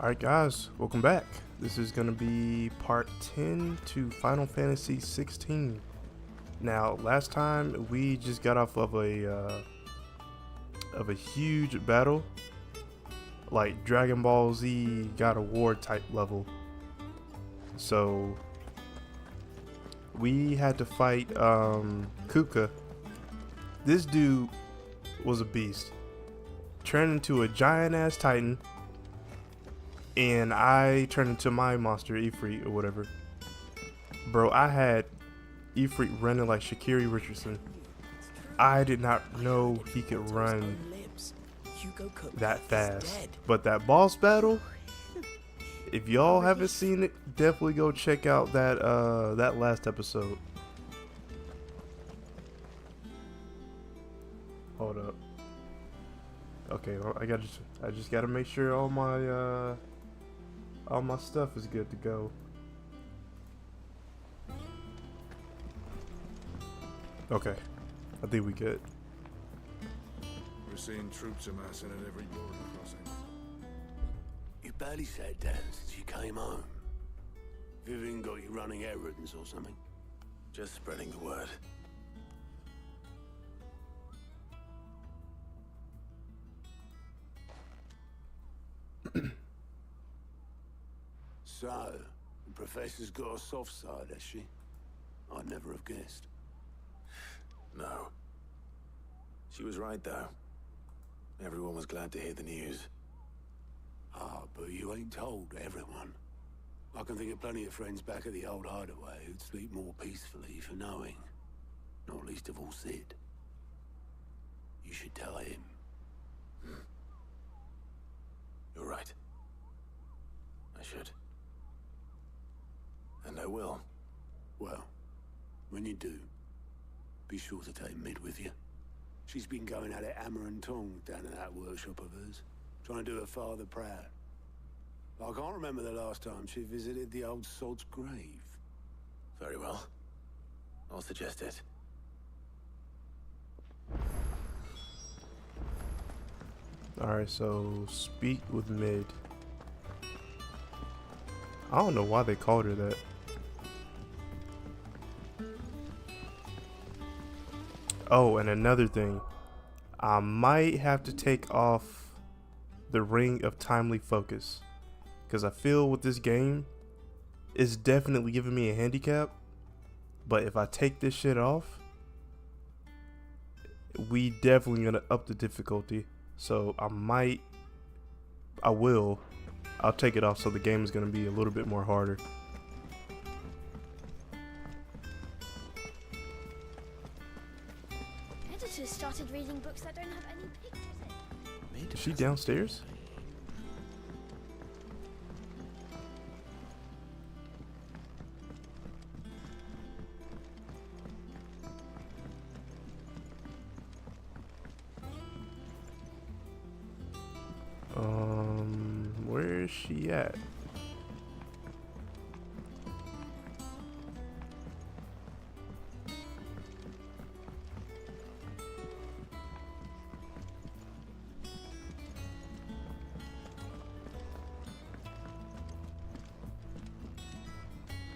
Alright guys, welcome back. This is going to be part 10 to Final Fantasy 16. Now, last time we just got off of a huge battle, like Dragon Ball Z God of War type level. So we had to fight Kuka. This dude was a beast. Turned into a giant ass titan. And I turned into my monster, Ifrit, or whatever. Bro, I had Ifrit running like Sha'Carri Richardson. I did not know he could run that fast. But that boss battle, if y'all haven't seen it, definitely go check out that last episode. Hold up. Okay, well, I just gotta make sure all my stuff is good to go. Okay, I think we good. We're seeing troops amassing at every border crossing. You barely sat down since you came home. Vivian got you running errands or something? Just spreading the word. So, the Professor's got a soft side, has she? I'd never have guessed. No. She was right, though. Everyone was glad to hear the news. Ah, but you ain't told everyone. I can think of plenty of friends back at the old hideaway who'd sleep more peacefully for knowing. Not least of all Sid. You should tell him. You're right. I should. And I will. Well, when you do, be sure to take Mid with you. She's been going at it hammer and tongs down in that workshop of hers, trying to do her father proud. I can't remember the last time she visited the old sod's grave. Very well. I'll suggest it. Alright, so speak with Mid. I don't know why they called her that. Oh, and another thing. I might have to take off the Ring of Timely Focus. Because I feel with this game, it's definitely giving me a handicap. But if I take this shit off, we definitely gonna up the difficulty. So I'll take it off so the game is gonna be a little bit more harder. Editors started reading books that don't have any pictures in. Is she downstairs? Where is she at?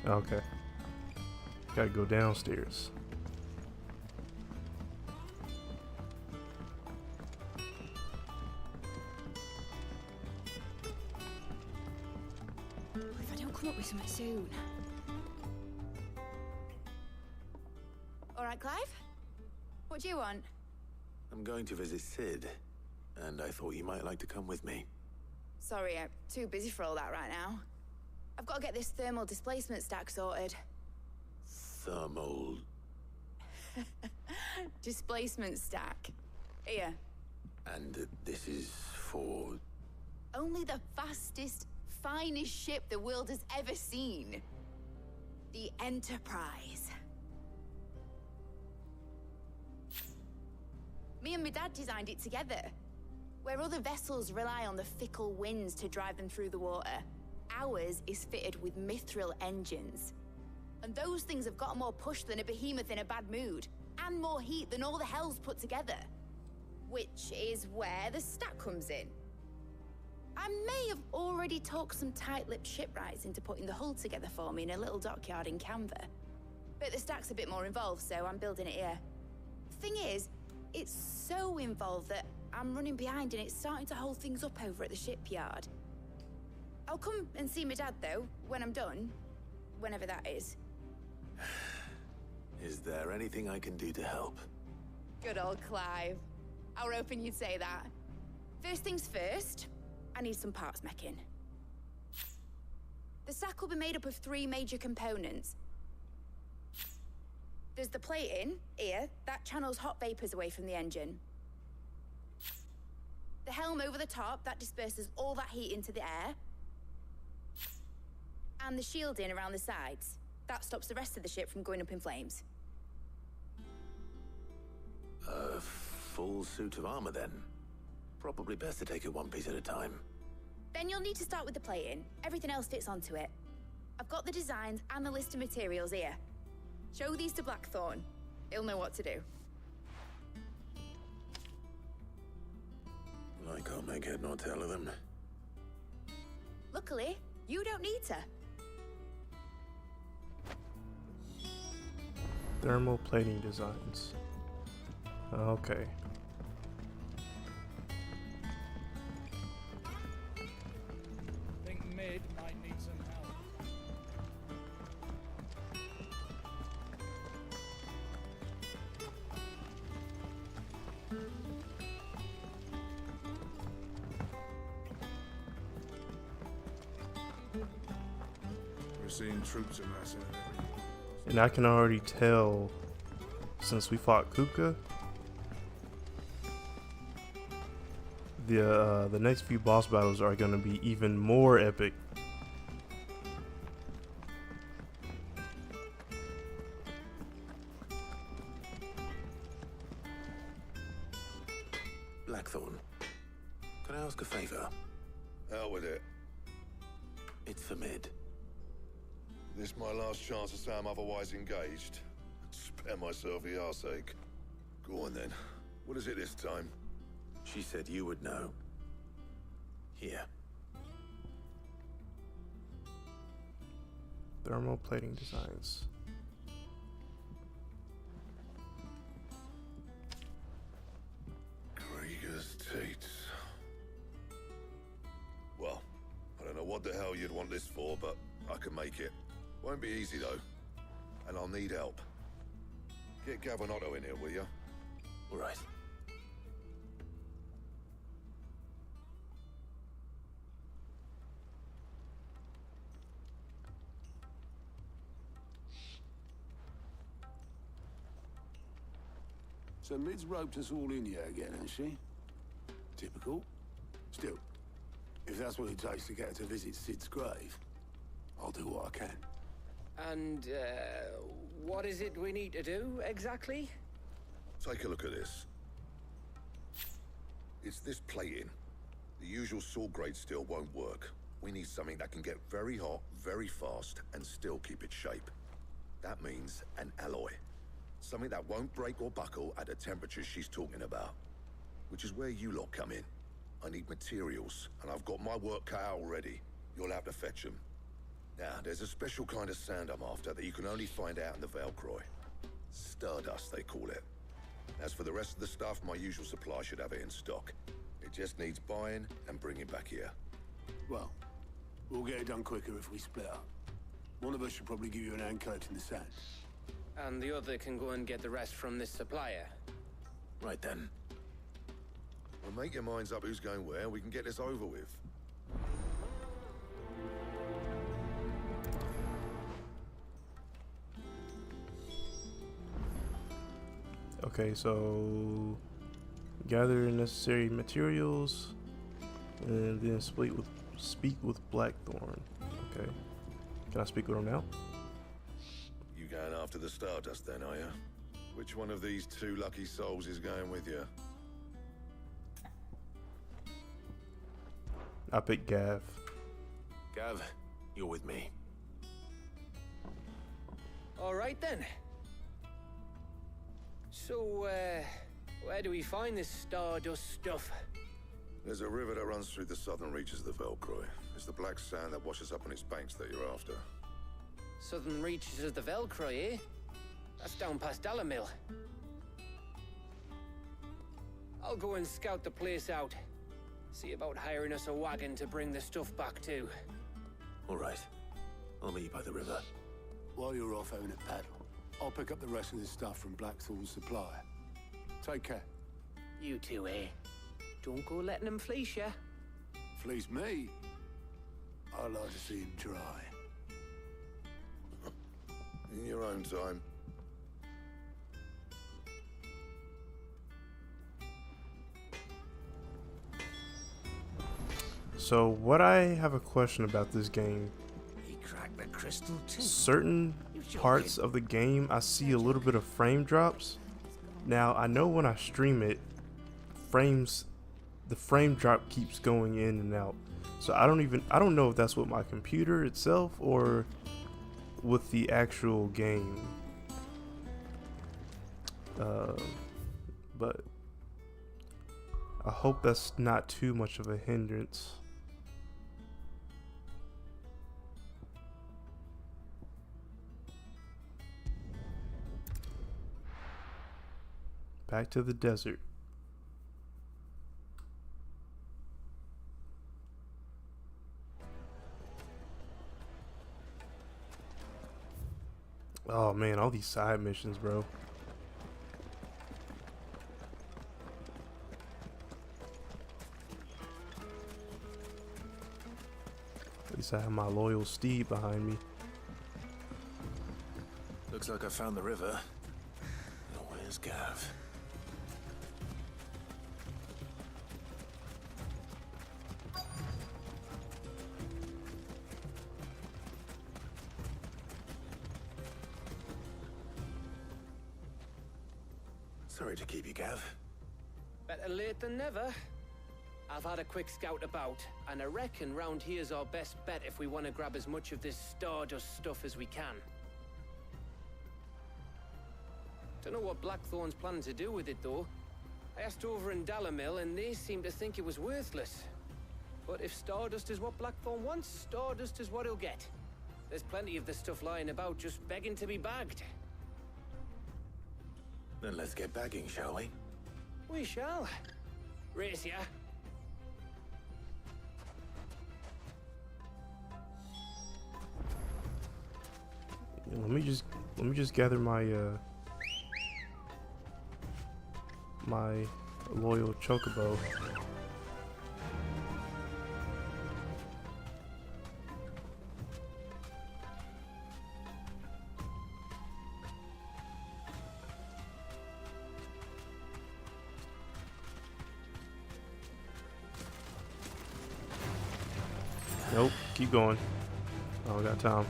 Okay. Gotta go downstairs. If I don't come up with something soon. Alright, Clive? What do you want? I'm going to visit Sid, and I thought you might like to come with me. Sorry, I'm too busy for all that right now. I've got to get this thermal displacement stack sorted. Thermal... Displacement stack. Here. And this is for... Only the fastest, finest ship the world has ever seen. The Enterprise. Me and my dad designed it together. Where other vessels rely on the fickle winds to drive them through the water, ours is fitted with mithril engines. And those things have got more push than a behemoth in a bad mood, and more heat than all the hells put together. Which is where the stack comes in. I may have already talked some tight-lipped shipwrights into putting the hull together for me in a little dockyard in Canva. But the stack's a bit more involved, so I'm building it here. Thing is, it's so involved that I'm running behind and it's starting to hold things up over at the shipyard. I'll come and see my dad, though, when I'm done. Whenever that is. Is there anything I can do to help? Good old Clive. I were hoping you'd say that. First things first, I need some parts meching. The stack will be made up of 3 major components. There's the plating, here, that channels hot vapors away from the engine. The helm over the top, that disperses all that heat into the air. And the shielding around the sides. That stops the rest of the ship from going up in flames. A full suit of armor, then. Probably best to take it one piece at a time. Then you'll need to start with the plating. Everything else fits onto it. I've got the designs and the list of materials here. Show these to Blackthorn. He'll know what to do. I can't make head nor tail of them. Luckily, you don't need to. Thermal plating designs. Okay. Think Mid might need some help. We're seeing troops amassing at every border crossing. And I can already tell, since we fought Kuka, the next few boss battles are going to be even more epic. Blackthorn, can I ask a favor? Out with it. It's for Mid. This my last chance to say I'm otherwise engaged. Spare myself the arseache. Go on then. What is it this time? She said you would know. Here. Thermal plating designs. Krieger's Teats. Well, I don't know what the hell you'd want this for, but I can make it. Won't be easy though. And I'll need help. Get Gavin Otto in here, will you? All right. So Mid's roped us all in here again, hasn't she? Typical. Still, if that's what it takes to get her to visit Sid's grave, I'll do what I can. And, what is it we need to do, exactly? Take a look at this. It's this plating. The usual sword grade steel won't work. We need something that can get very hot, very fast, and still keep its shape. That means an alloy. Something that won't break or buckle at the temperatures she's talking about. Which is where you lot come in. I need materials, and I've got my work cut out already. You'll have to fetch them. Now, there's a special kind of sand I'm after that you can only find out in the Valcroy. Stardust, they call it. As for the rest of the stuff, my usual supply should have it in stock. It just needs buying and bringing back here. Well, we'll get it done quicker if we split up. One of us should probably give you an hand collecting the sand. And the other can go and get the rest from this supplier. Right then. Well, make your minds up who's going where, and we can get this over with. Okay, so gather necessary materials and then speak with Blackthorn. Okay. Can I speak with him now? You going after the Stardust then, are you? Which one of these 2 lucky souls is going with you? I picked Gav. Gav, you're with me. All right, then. So, where do we find this Stardust stuff? There's a river that runs through the southern reaches of the Velcroy. It's the black sand that washes up on its banks that you're after. Southern reaches of the Velcroy, eh? That's down past Dalamil. I'll go and scout the place out. See about hiring us a wagon to bring the stuff back to. All right. I'll meet you by the river. While you're off having a paddle, I'll pick up the rest of the stuff from Blackthorn's supplier. Take care. You two, eh? Don't go letting him fleece ya. Fleece me? I'd like to see him try. In your own time. So what I have a question about this game. He cracked the crystal too. Certain parts of the game I see a little bit of frame drops. Now I know when I stream it, the frame drop keeps going in and out. So I don't know if that's with my computer itself or with the actual game. But I hope that's not too much of a hindrance. Back to the desert. Oh man, all these side missions, bro. At least I have my loyal steed behind me. Looks like I found the river. Now where's Gav? Sorry to keep you, Gav. Better late than never. I've had a quick scout about, and I reckon round here's our best bet if we want to grab as much of this Stardust stuff as we can. Don't know what Blackthorn's planning to do with it, though. I asked over in Dalamil, and they seem to think it was worthless. But if Stardust is what Blackthorn wants, Stardust is what he'll get. There's plenty of this stuff lying about, just begging to be bagged. Then let's get bagging, shall we? We shall. Race ya. Yeah, let me just gather my my loyal chocobo. Nope, keep going. I don't got time.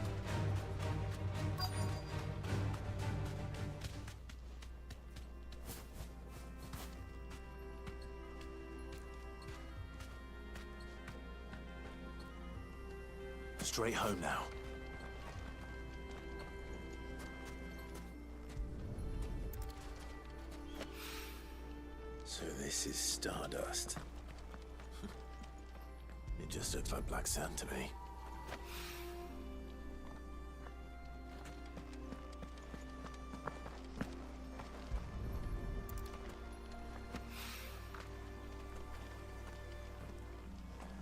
Straight home now. So this is Stardust. It just looks like black sand to me.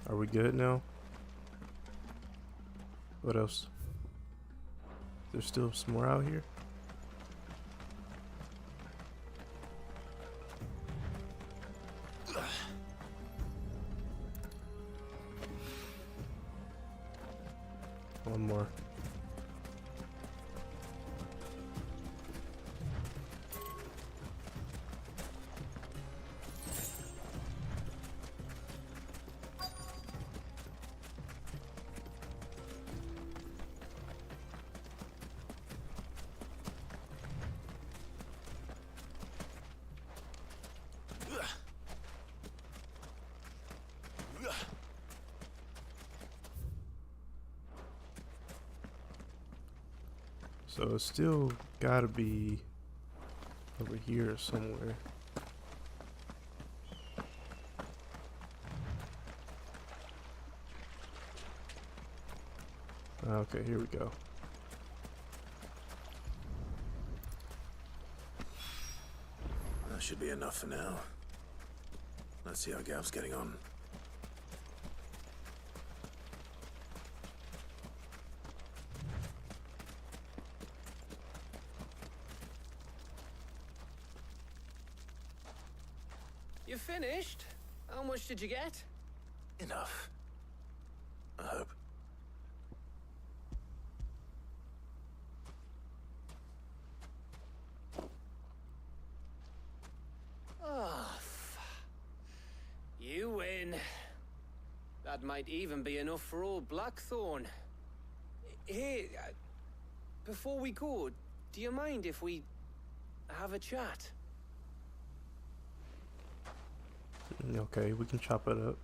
Are we good now? What else? There's still some more out here? One more. So it's still gotta be over here somewhere. Okay, here we go. That should be enough for now. Let's see how Gav's getting on. You finished? How much did you get? Enough. I hope. Oh, you win. That might even be enough for old Blackthorn. Hey, before we go, do you mind if we have a chat? Okay, we can chop it up.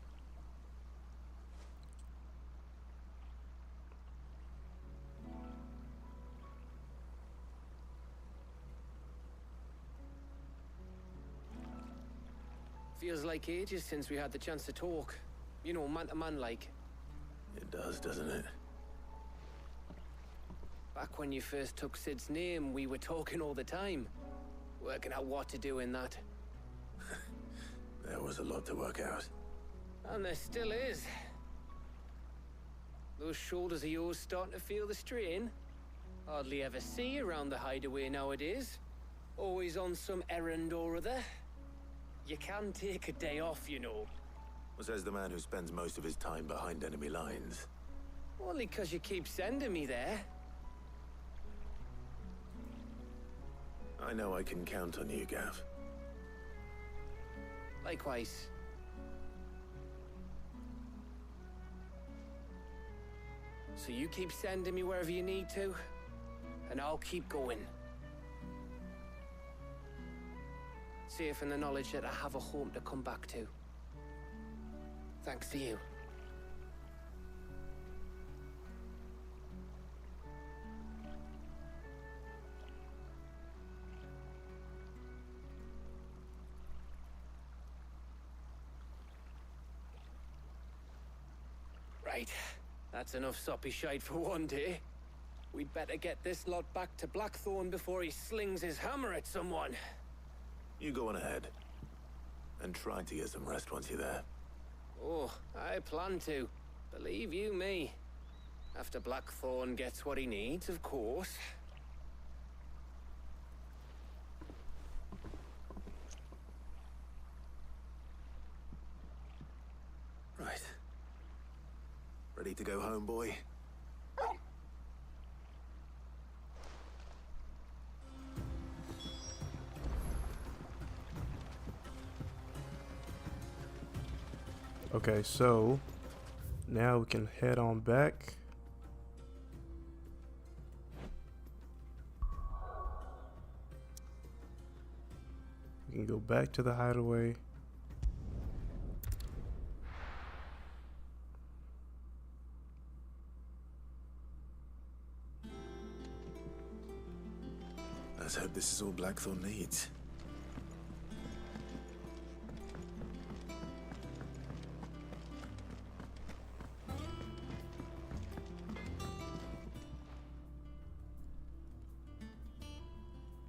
Feels like ages since we had the chance to talk. You know, man to man like. It does, doesn't it? Back when you first took Sid's name, we were talking all the time. Working out what to do in that. There was a lot to work out. And there still is. Those shoulders of yours starting to feel the strain. Hardly ever see you around the hideaway nowadays. Always on some errand or other. You can take a day off, you know. Says the man who spends most of his time behind enemy lines. Only 'cause you keep sending me there. I know I can count on you, Gav. Likewise. So you keep sending me wherever you need to, and I'll keep going. Safe in the knowledge that I have a home to come back to. Thanks to you. Right. That's enough soppy shite for one day. We'd better get this lot back to Blackthorn before he slings his hammer at someone. You go on ahead. And try to get some rest once you're there. Oh, I plan to. Believe you me. After Blackthorn gets what he needs, of course. Right. Ready to go home, boy? Okay, so now we can head on back. We can go back to the hideaway. Let's hope this is all Blackthorn needs.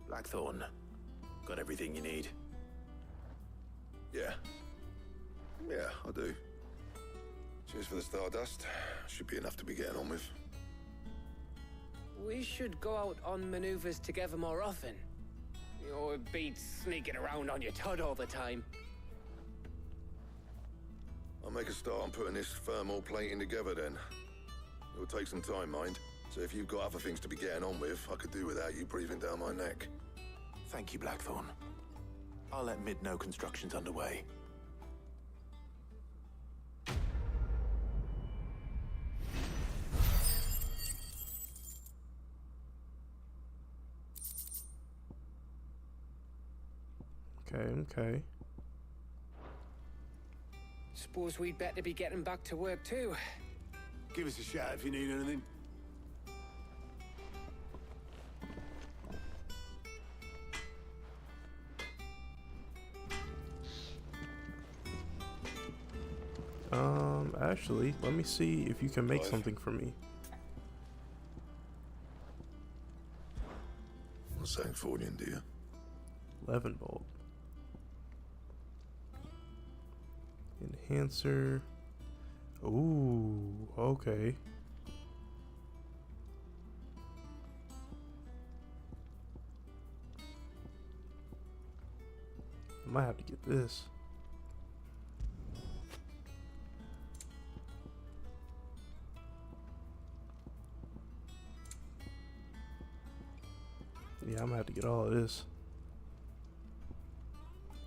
Blackthorn, got everything you need? Yeah. Yeah, I do. Cheers for the Stardust. Should be enough to be getting on with. We should go out on maneuvers together more often. You know, it beats sneaking around on your Todd all the time. I'll make a start on putting this thermal plating together then. It'll take some time, mind. So if you've got other things to be getting on with, I could do without you breathing down my neck. Thank you, Blackthorn. I'll let Mid know construction's underway. Okay. Suppose we'd better be getting back to work too. Give us a shout if you need anything. Actually, let me see if you can make something for me. Sancfordian, do you? 11 volt. Enhancer. Ooh, okay. I might have to get this. Yeah, I'm gonna have to get all of this.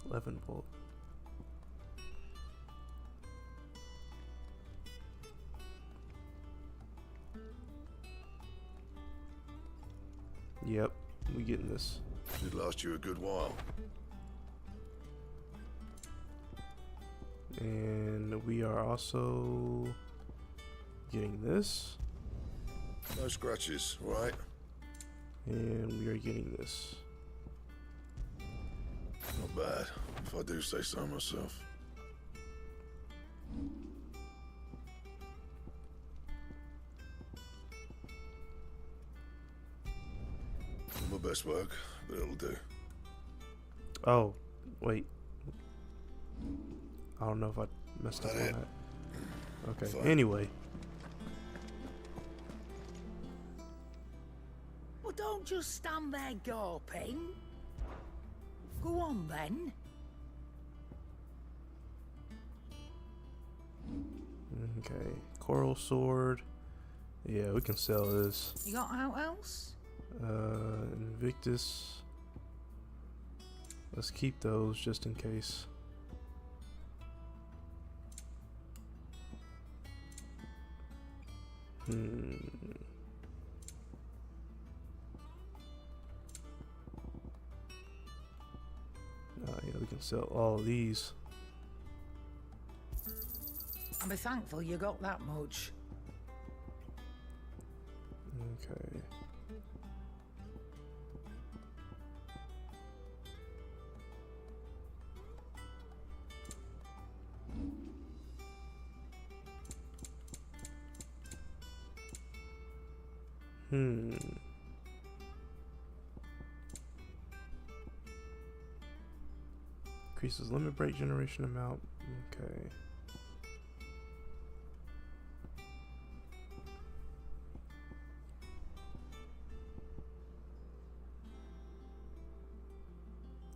11 volt. Yep, we getting this. Should last you a good while. And we are also getting this. No scratches, right? And we are getting this. Not bad, if I do say so myself. Not my best work, but it'll do. Oh, wait. I don't know if I messed up on That it? that. Okay, Fine. anyway. Well, don't just stand there gawping. Go on, then. Okay, coral sword. Yeah, we can sell this. You got out else? Invictus. Let's keep those just in case. Yeah, we can sell all of these. I'll be thankful you got that much. Okay. Increases limit break generation amount. Okay.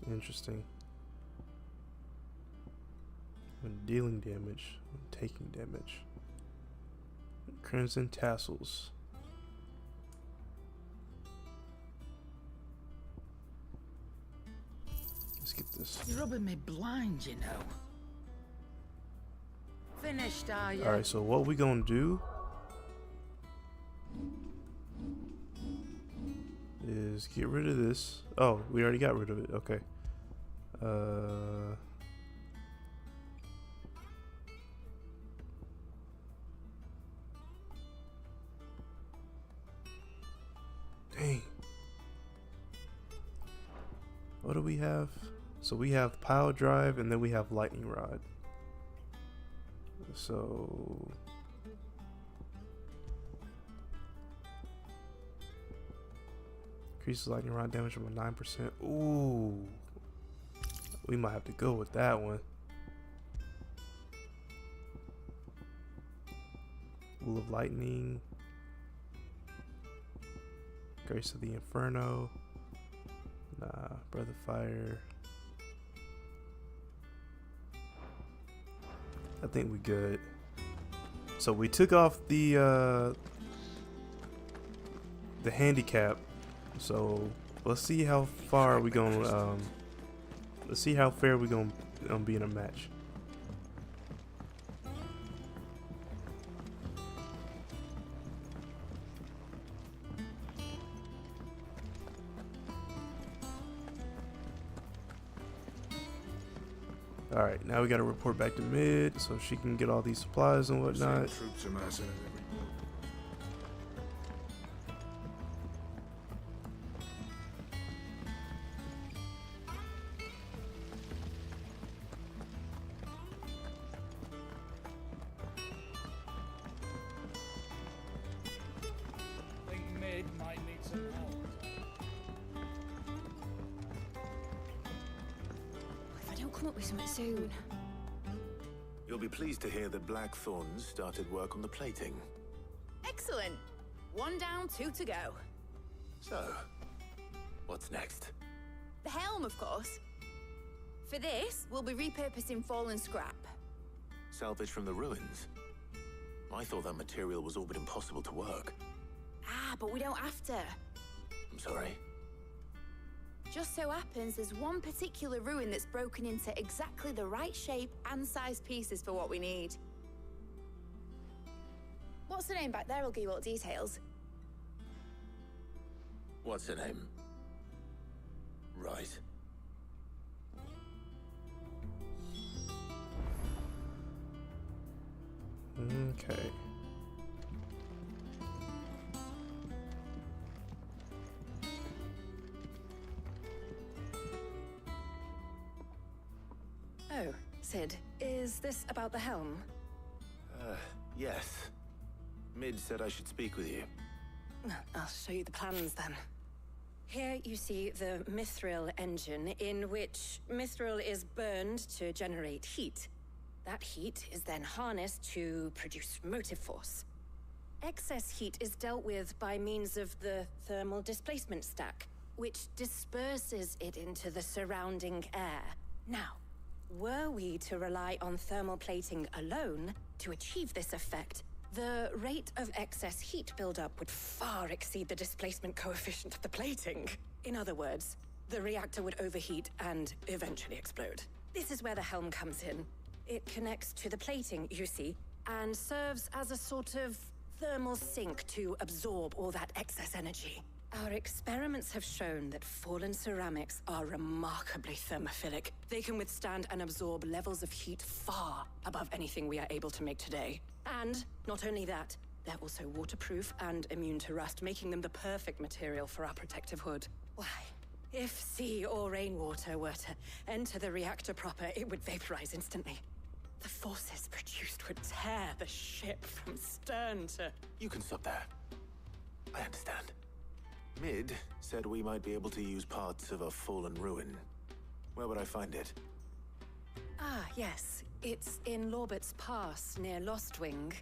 Interesting. When dealing damage, when taking damage. Crimson tassels. Let's get this. You're rubbing me blind, you know. Finished, are you? Alright, so what we gonna do is get rid of this. Oh, we already got rid of it. Okay. Dang. What do we have? So we have pile drive and then we have lightning rod. So increases lightning rod damage from 9%. Ooh. We might have to go with that one. Wool of Lightning. Grace of the Inferno. Nah, Breath of Fire. I think we good. So we took off the handicap. So let's see how far we gonna let's see how fair we gonna be in a match. Alright, now we gotta report back to mid so she can get all these supplies and We're seeing whatnot. troops amassing at every port. I think mid might need some help. come up with something soon. You'll be pleased to hear that Blackthorn started work on the plating. Excellent. 1 down, 2 to go. So, what's next? The helm, of course. For this, we'll be repurposing fallen scrap. Salvage from the ruins? I thought that material was all but impossible to work. Ah, but we don't have to. I'm sorry. Just so happens there's one particular ruin that's broken into exactly the right shape and size pieces for what we need. What's the name back there? I'll give you all the details. What's her name? Right. Okay. Oh, Sid, is this about the helm? Yes. Mid said I should speak with you. I'll show you the plans then. Here you see the Mithril engine, in which Mithril is burned to generate heat. That heat is then harnessed to produce motive force. Excess heat is dealt with by means of the thermal displacement stack, which disperses it into the surrounding air. Now, were we to rely on thermal plating alone to achieve this effect, the rate of excess heat buildup would far exceed the displacement coefficient of the plating. In other words, the reactor would overheat and eventually explode. This is where the helm comes in. It connects to the plating, you see, and serves as a sort of thermal sink to absorb all that excess energy. Our experiments have shown that fallen ceramics are remarkably thermophilic. They can withstand and absorb levels of heat far above anything we are able to make today. And not only that, they're also waterproof and immune to rust, making them the perfect material for our protective hood. Why, if sea or rainwater were to enter the reactor proper, it would vaporize instantly. The forces produced would tear the ship from stern to... You can stop there. I understand. Mid said we might be able to use parts of a fallen ruin. Where would I find it? Ah, yes. It's in Lorbert's Pass, near Lostwing.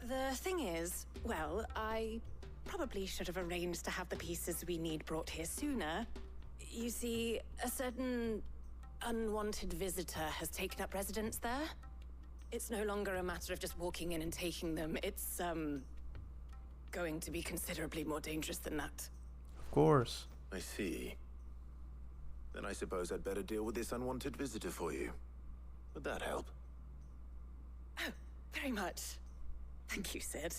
The thing is, well, I probably should have arranged to have the pieces we need brought here sooner. You see, a certain unwanted visitor has taken up residence there. It's no longer a matter of just walking in and taking them. It's, going to be considerably more dangerous than that. Of course. I see. Then I suppose I'd better deal with this unwanted visitor for you. Would that help? Oh, very much. Thank you, Sid.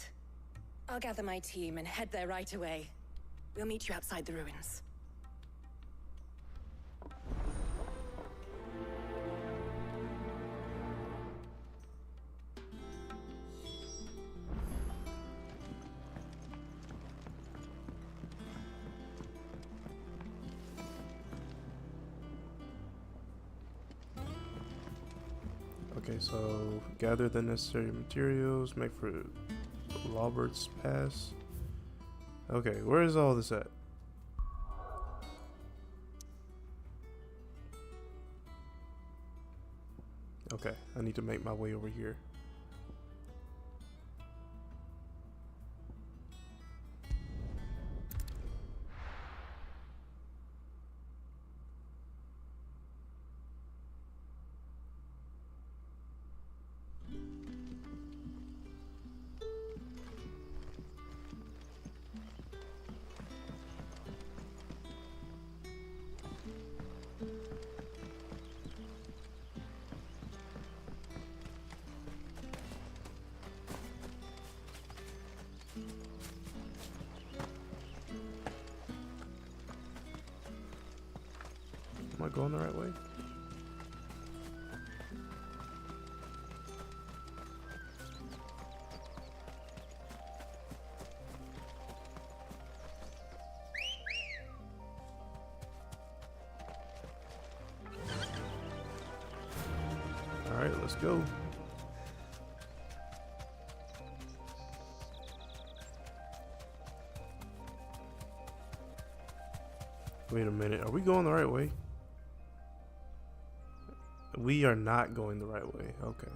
I'll gather my team and head there right away. We'll meet you outside the ruins. Okay, so gather the necessary materials, make for Lorbert's Pass. Okay, where is all this at? Okay, I need to make my way over here. Am I going the right way? All right, let's go. Wait a minute, are we going the right way? We are not going the right way. Okay.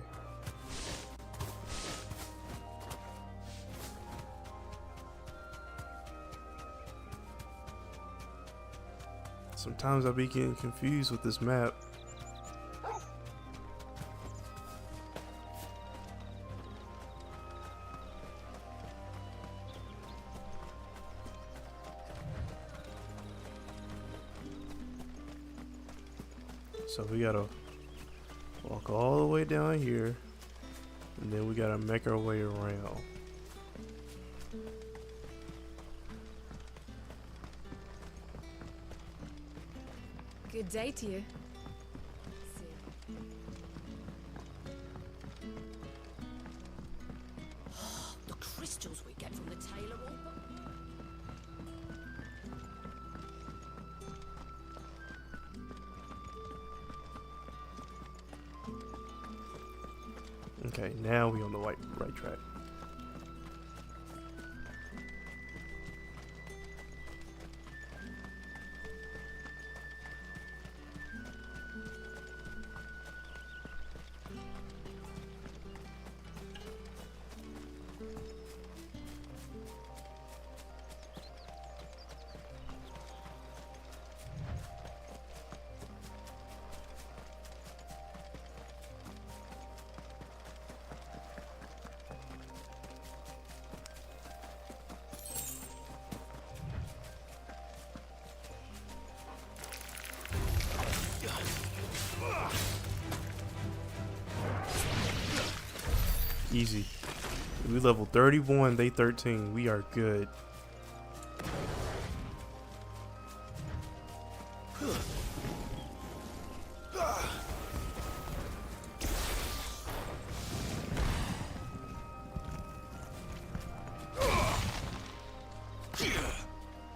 Sometimes I be getting confused with this map. So we gotta walk all the way down here, and then we gotta make our way around. Good day to you. The crystals we get from the Taylor Wall. Okay, now we on the right track. Easy. We level 31, they 13. We are good.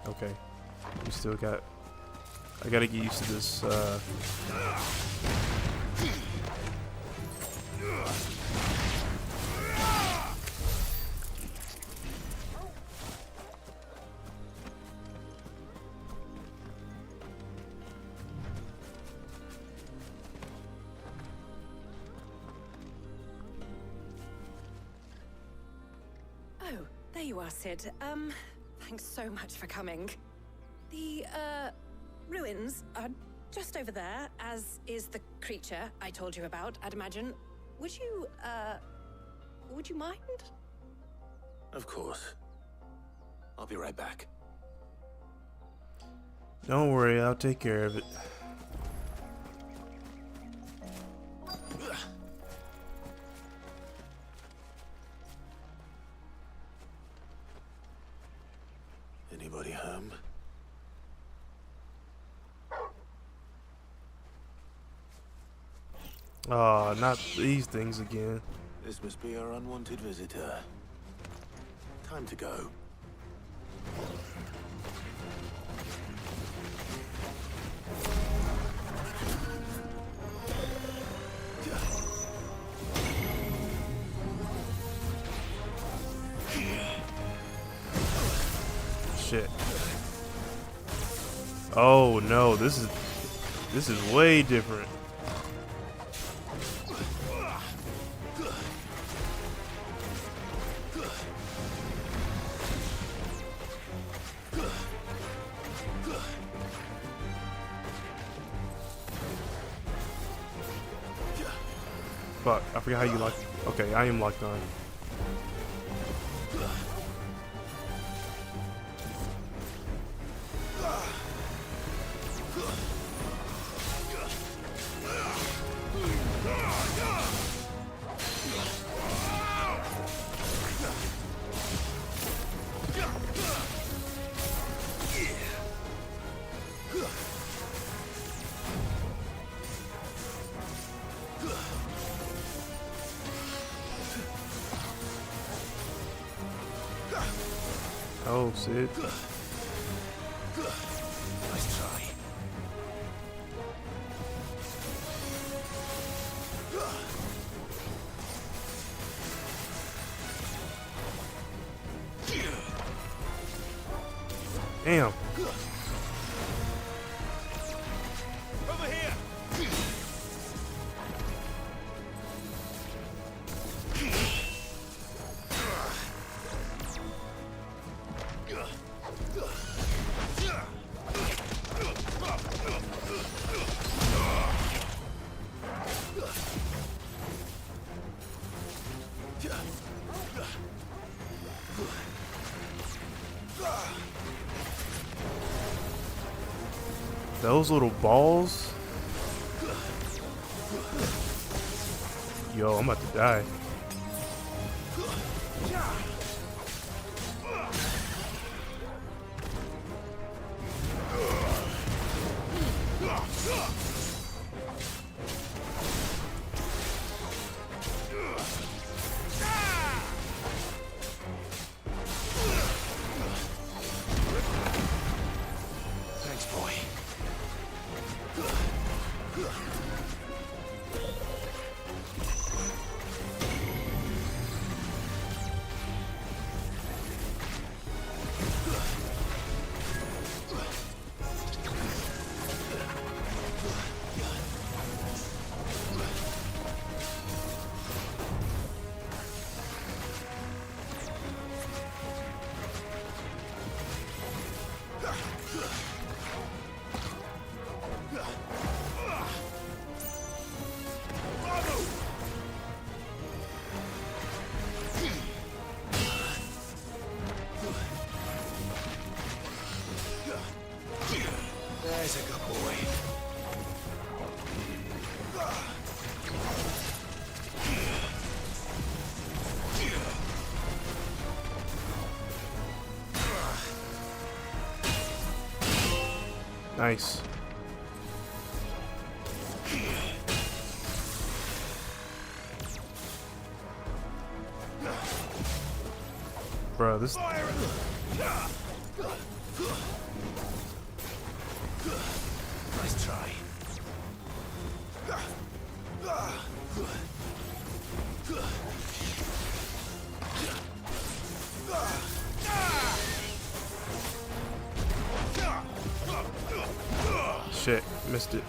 Okay. We still got... I gotta get used to this, Oh, there you are, Sid. Thanks so much for coming. The, ruins are just over there, as is the creature I told you about, I'd imagine. Would you mind? Of course. I'll be right back. Don't worry, I'll take care of it. Anybody home? Oh, not these things again. This must be our unwanted visitor. Time to go. Shit. Oh no, this is way different. Fuck, I forgot how you lock. Okay, I am locked on. Oh, Sid. Nice try. Damn. Over here. Those little balls. Yo, I'm about to die. Thanks, boy. There's a good boy. Nice. Bro, this. Nice try. Shit, missed it.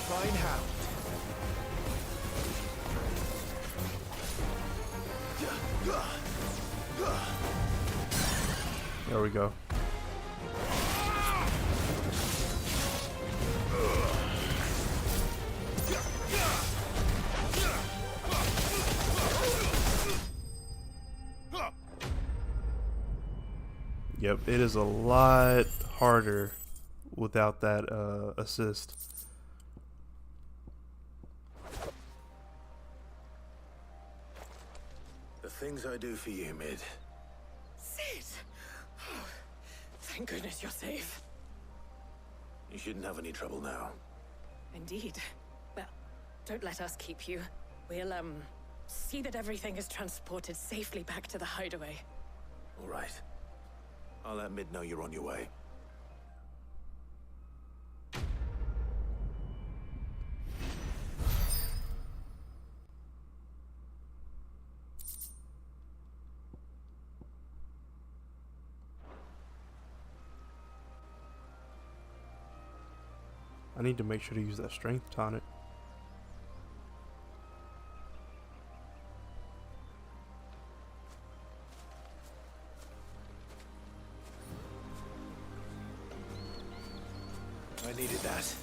Fine hound. There we go. Yep, it is a lot harder without that assist. The things I do for you, Mid. Sid! Oh, thank goodness you're safe. You shouldn't have any trouble now. Indeed. Well, don't let us keep you. We'll, see that everything is transported safely back to the hideaway. All right. I'll let Mid know you're on your way. I need to make sure to use that strength tonic. I needed that.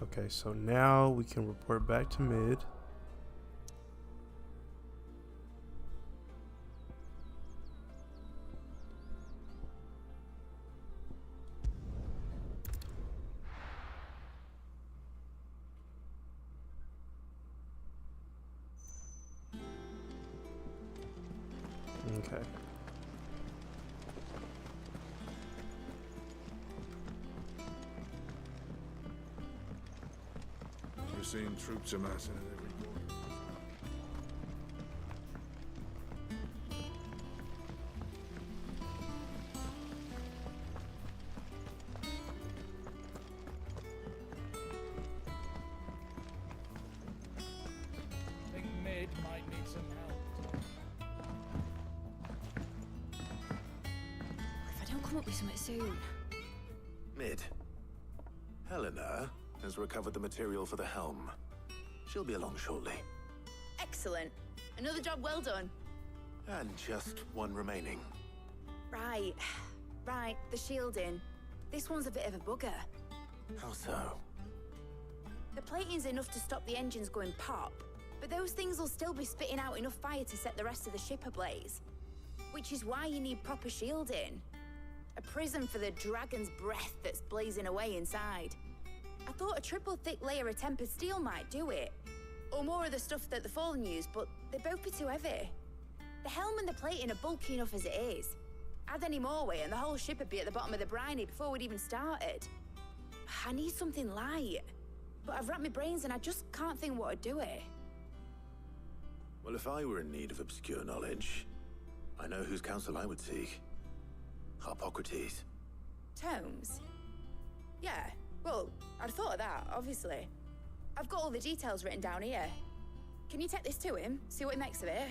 Okay, so now we can report back to Mid. Okay. We're seeing troops amassing at every border. I think Mid might need some help. If I don't come up with something soon. Mid. Helena has recovered the material for the helm. She'll be along shortly. Excellent. Another job well done. And just one remaining. Right. Right, the shielding. This one's a bit of a bugger. How so? The plating's enough to stop the engines going pop, but those things will still be spitting out enough fire to set the rest of the ship ablaze. Which is why you need proper shielding. A prison for the dragon's breath that's blazing away inside. I thought a triple thick layer of tempered steel might do it. Or more of the stuff that the Fallen use, but they'd both be too heavy. The helm and the plating are bulky enough as it is. Add any more weight and the whole ship would be at the bottom of the briny before we'd even started. I need something light. But I've racked my brains and I just can't think what would do it. Well, if I were in need of obscure knowledge, I know whose counsel I would seek. Harpocrates. Tomes? Yeah, well, I'd thought of that, obviously. I've got all the details written down here. Can you take this to him, see what he makes of it?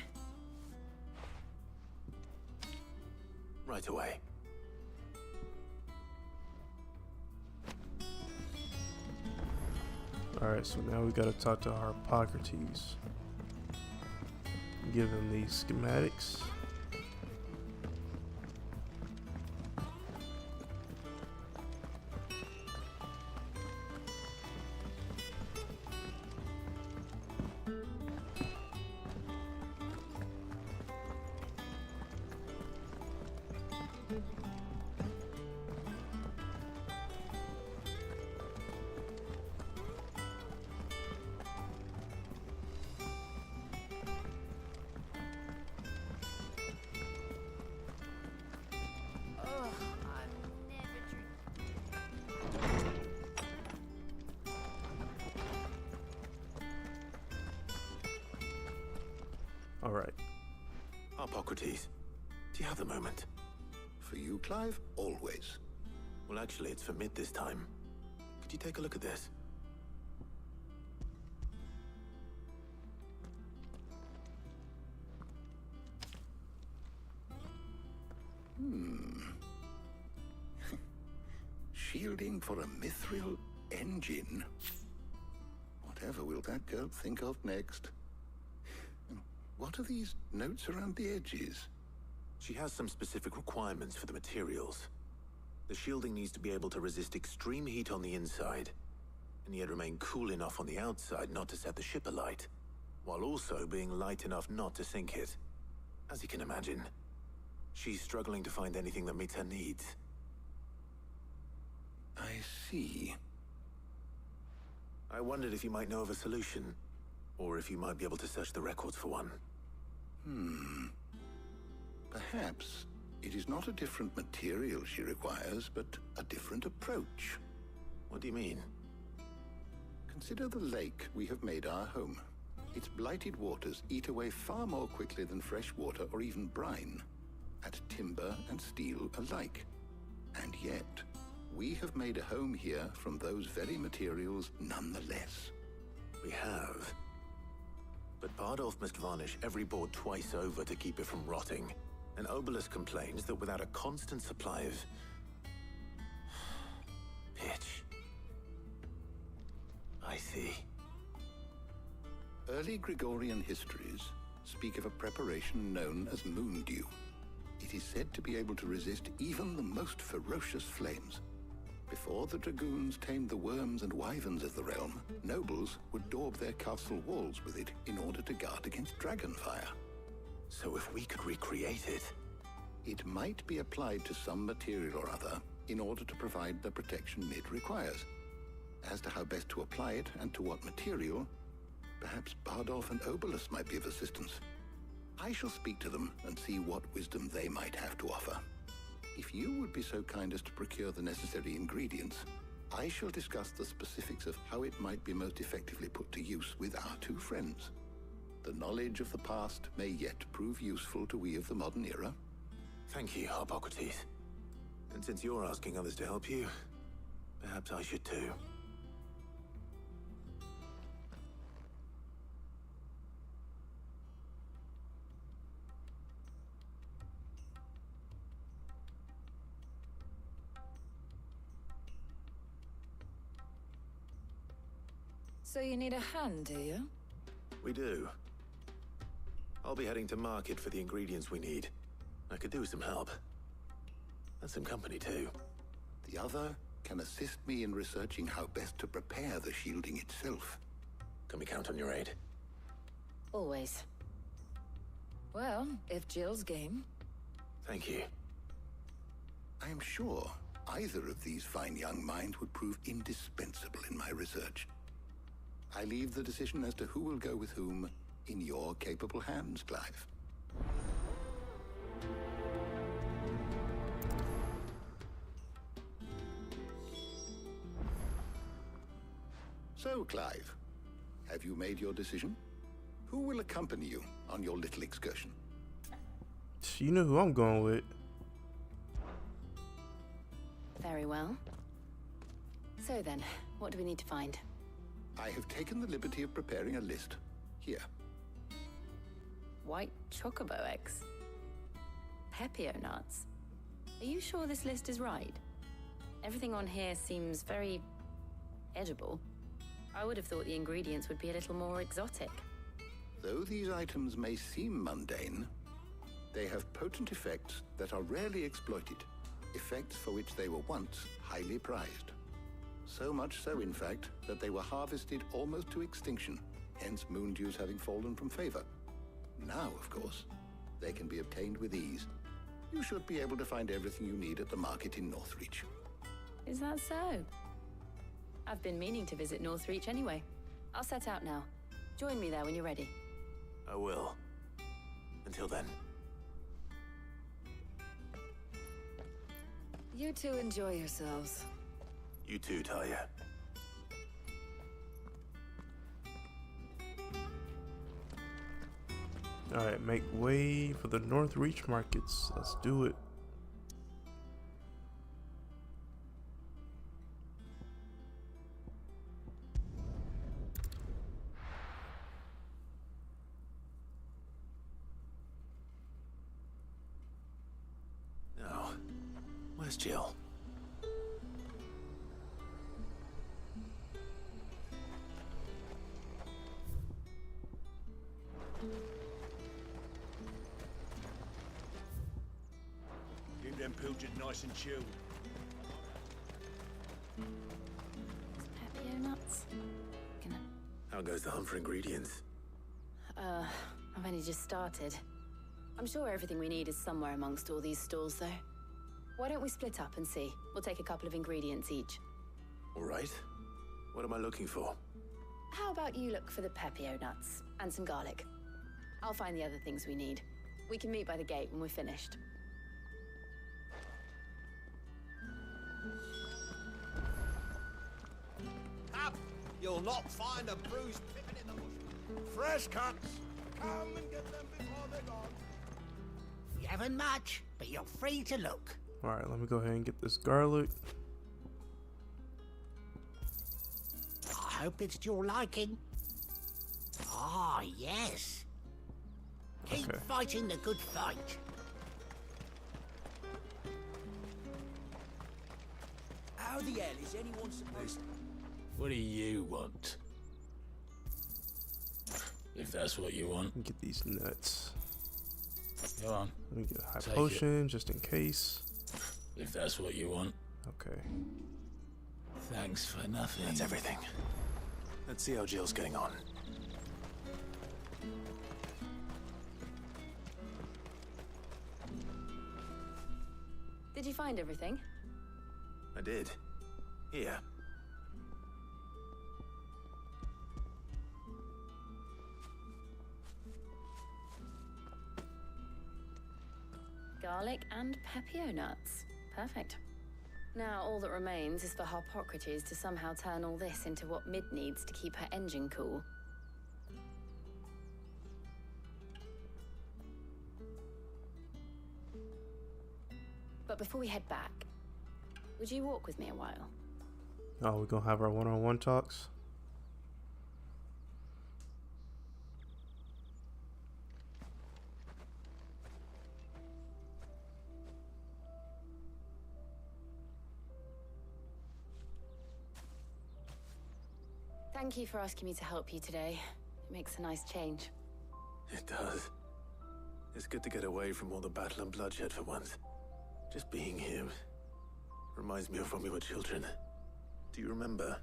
Right away. Alright, so now we gotta talk to Harpocrates. Give him these schematics. Alright. Harpocrates, do you have a moment? For you, Clive, always. Well, actually, it's for Mid this time. Could you take a look at this? Shielding for a mithril engine. Whatever will that girl think of next? What are these notes around the edges? She has some specific requirements for the materials. The shielding needs to be able to resist extreme heat on the inside, and yet remain cool enough on the outside not to set the ship alight, while also being light enough not to sink it. As you can imagine, she's struggling to find anything that meets her needs. I see. I wondered if you might know of a solution, or if you might be able to search the records for one. Perhaps it is not a different material she requires, but a different approach. What do you mean? Consider the lake we have made our home. Its blighted waters eat away far more quickly than fresh water or even brine, at timber and steel alike. And yet, we have made a home here from those very materials nonetheless. We have. But Bardolph must varnish every board twice over to keep it from rotting. And Obelus complains that without a constant supply of pitch. I see. Early Gregorian histories speak of a preparation known as Moondew. It is said to be able to resist even the most ferocious flames. Before the dragoons tamed the worms and wyverns of the realm, nobles would daub their castle walls with it in order to guard against dragonfire. So if we could recreate it... It might be applied to some material or other in order to provide the protection Mid requires. As to how best to apply it and to what material, perhaps Bardolph and Obelus might be of assistance. I shall speak to them and see what wisdom they might have to offer. If you would be so kind as to procure the necessary ingredients, I shall discuss the specifics of how it might be most effectively put to use with our two friends. The knowledge of the past may yet prove useful to we of the modern era. Thank you, Harpocrates. And since you're asking others to help you, perhaps I should too. So you need a hand, do you? We do. I'll be heading to market for the ingredients we need. I could do with some help. That's some company too. The other can assist me in researching how best to prepare the shielding itself. Can we count on your aid? Always. Well, if Jill's game. Thank you. I am sure either of these fine young minds would prove indispensable in my research. I leave the decision as to who will go with whom in your capable hands, Clive. So, Clive, have you made your decision? Who will accompany you on your little excursion? You know who I'm going with. Very well. So then, what do we need to find? I have taken the liberty of preparing a list. Here. White chocobo eggs. Pepio nuts. Are you sure this list is right? Everything on here seems very edible. I would have thought the ingredients would be a little more exotic. Though these items may seem mundane, they have potent effects that are rarely exploited, effects for which they were once highly prized. So much so, in fact, that they were harvested almost to extinction, hence moon dews having fallen from favor. Now, of course, they can be obtained with ease. You should be able to find everything you need at the market in Northreach. Is that so? I've been meaning to visit Northreach anyway. I'll set out now. Join me there when you're ready. I will. Until then. You two enjoy yourselves. You too, Talia. Alright, make way for the Northreach markets. Let's do it. Now, where's Jill? Keep them pilchard nice and chilled. Pepio nuts? How goes the hunt for ingredients? I've only just started. I'm sure everything we need is somewhere amongst all these stalls, though. Why don't we split up and see? We'll take a couple of ingredients each. All right. What am I looking for? How about you look for the Pepio nuts and some garlic? I'll find the other things we need. We can meet by the gate when we're finished. Up! You'll not find a bruised pippin in the bush. Fresh cuts! Come and get them before they're gone. You haven't much, but you're free to look. Alright, let me go ahead and get this garlic. I hope it's to your liking. Ah, yes. Keep Okay. fighting the good fight. How the hell is anyone supposed to... What do you want? If that's what you want. Let me get these nuts. Go on. Let me get a high Take potion just in case. If that's what you want. Okay. Thanks for nothing. That's everything. Let's see how Jill's getting on. Did you find everything? I did. Here. Garlic and Pepio nuts. Perfect. Now all that remains is for Harpocrates to somehow turn all this into what Mid needs to keep her engine cool. But before we head back, would you walk with me a while? Oh, we're gonna have our one-on-one talks. Thank you for asking me to help you today. It makes a nice change. It does. It's good to get away from all the battle and bloodshed for once. Just being here reminds me of when we were children. Do you remember?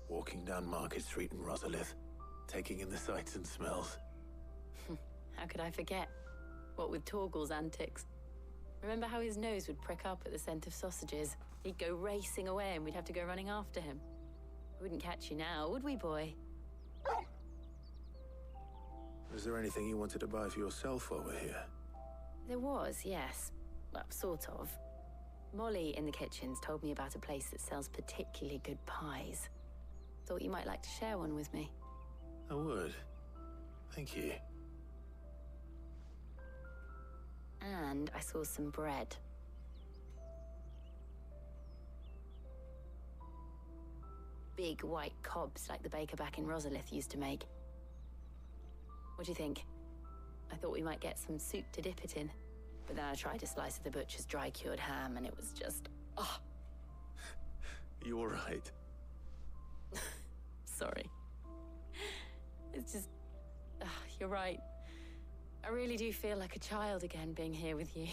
Walking down Market Street in Rosalith, taking in the sights and smells. How could I forget? What with Torgal's antics. Remember how his nose would prick up at the scent of sausages? He'd go racing away and we'd have to go running after him. We wouldn't catch you now, would we, boy? Was there anything you wanted to buy for yourself while we're here? There was, yes. Well, sort of. Molly in the kitchens told me about a place that sells particularly good pies. Thought you might like to share one with me. I would. Thank you. And I saw some bread. Big white cobs like the baker back in Rosalith used to make. What do you think? I thought we might get some soup to dip it in. But then I tried a slice of the butcher's dry-cured ham and it was just... oh. You all right? Sorry. It's just... you're right. I really do feel like a child again being here with you.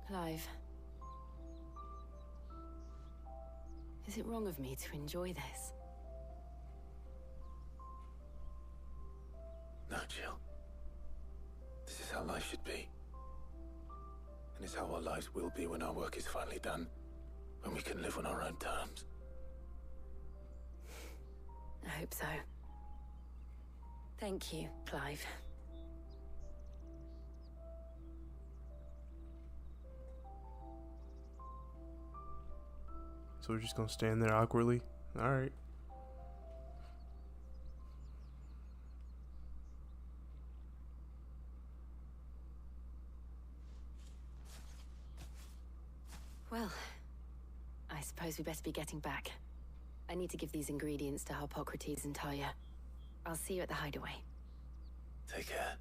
Clive. Is it wrong of me to enjoy this? No, Jill. This is how life should be. And it's how our lives will be when our work is finally done. When we can live on our own terms. I hope so. Thank you, Clive. So we're just gonna stand there awkwardly? Alright. Well, I suppose we better be getting back. I need to give these ingredients to Harpocrates and Talia. I'll see you at the hideaway. Take care.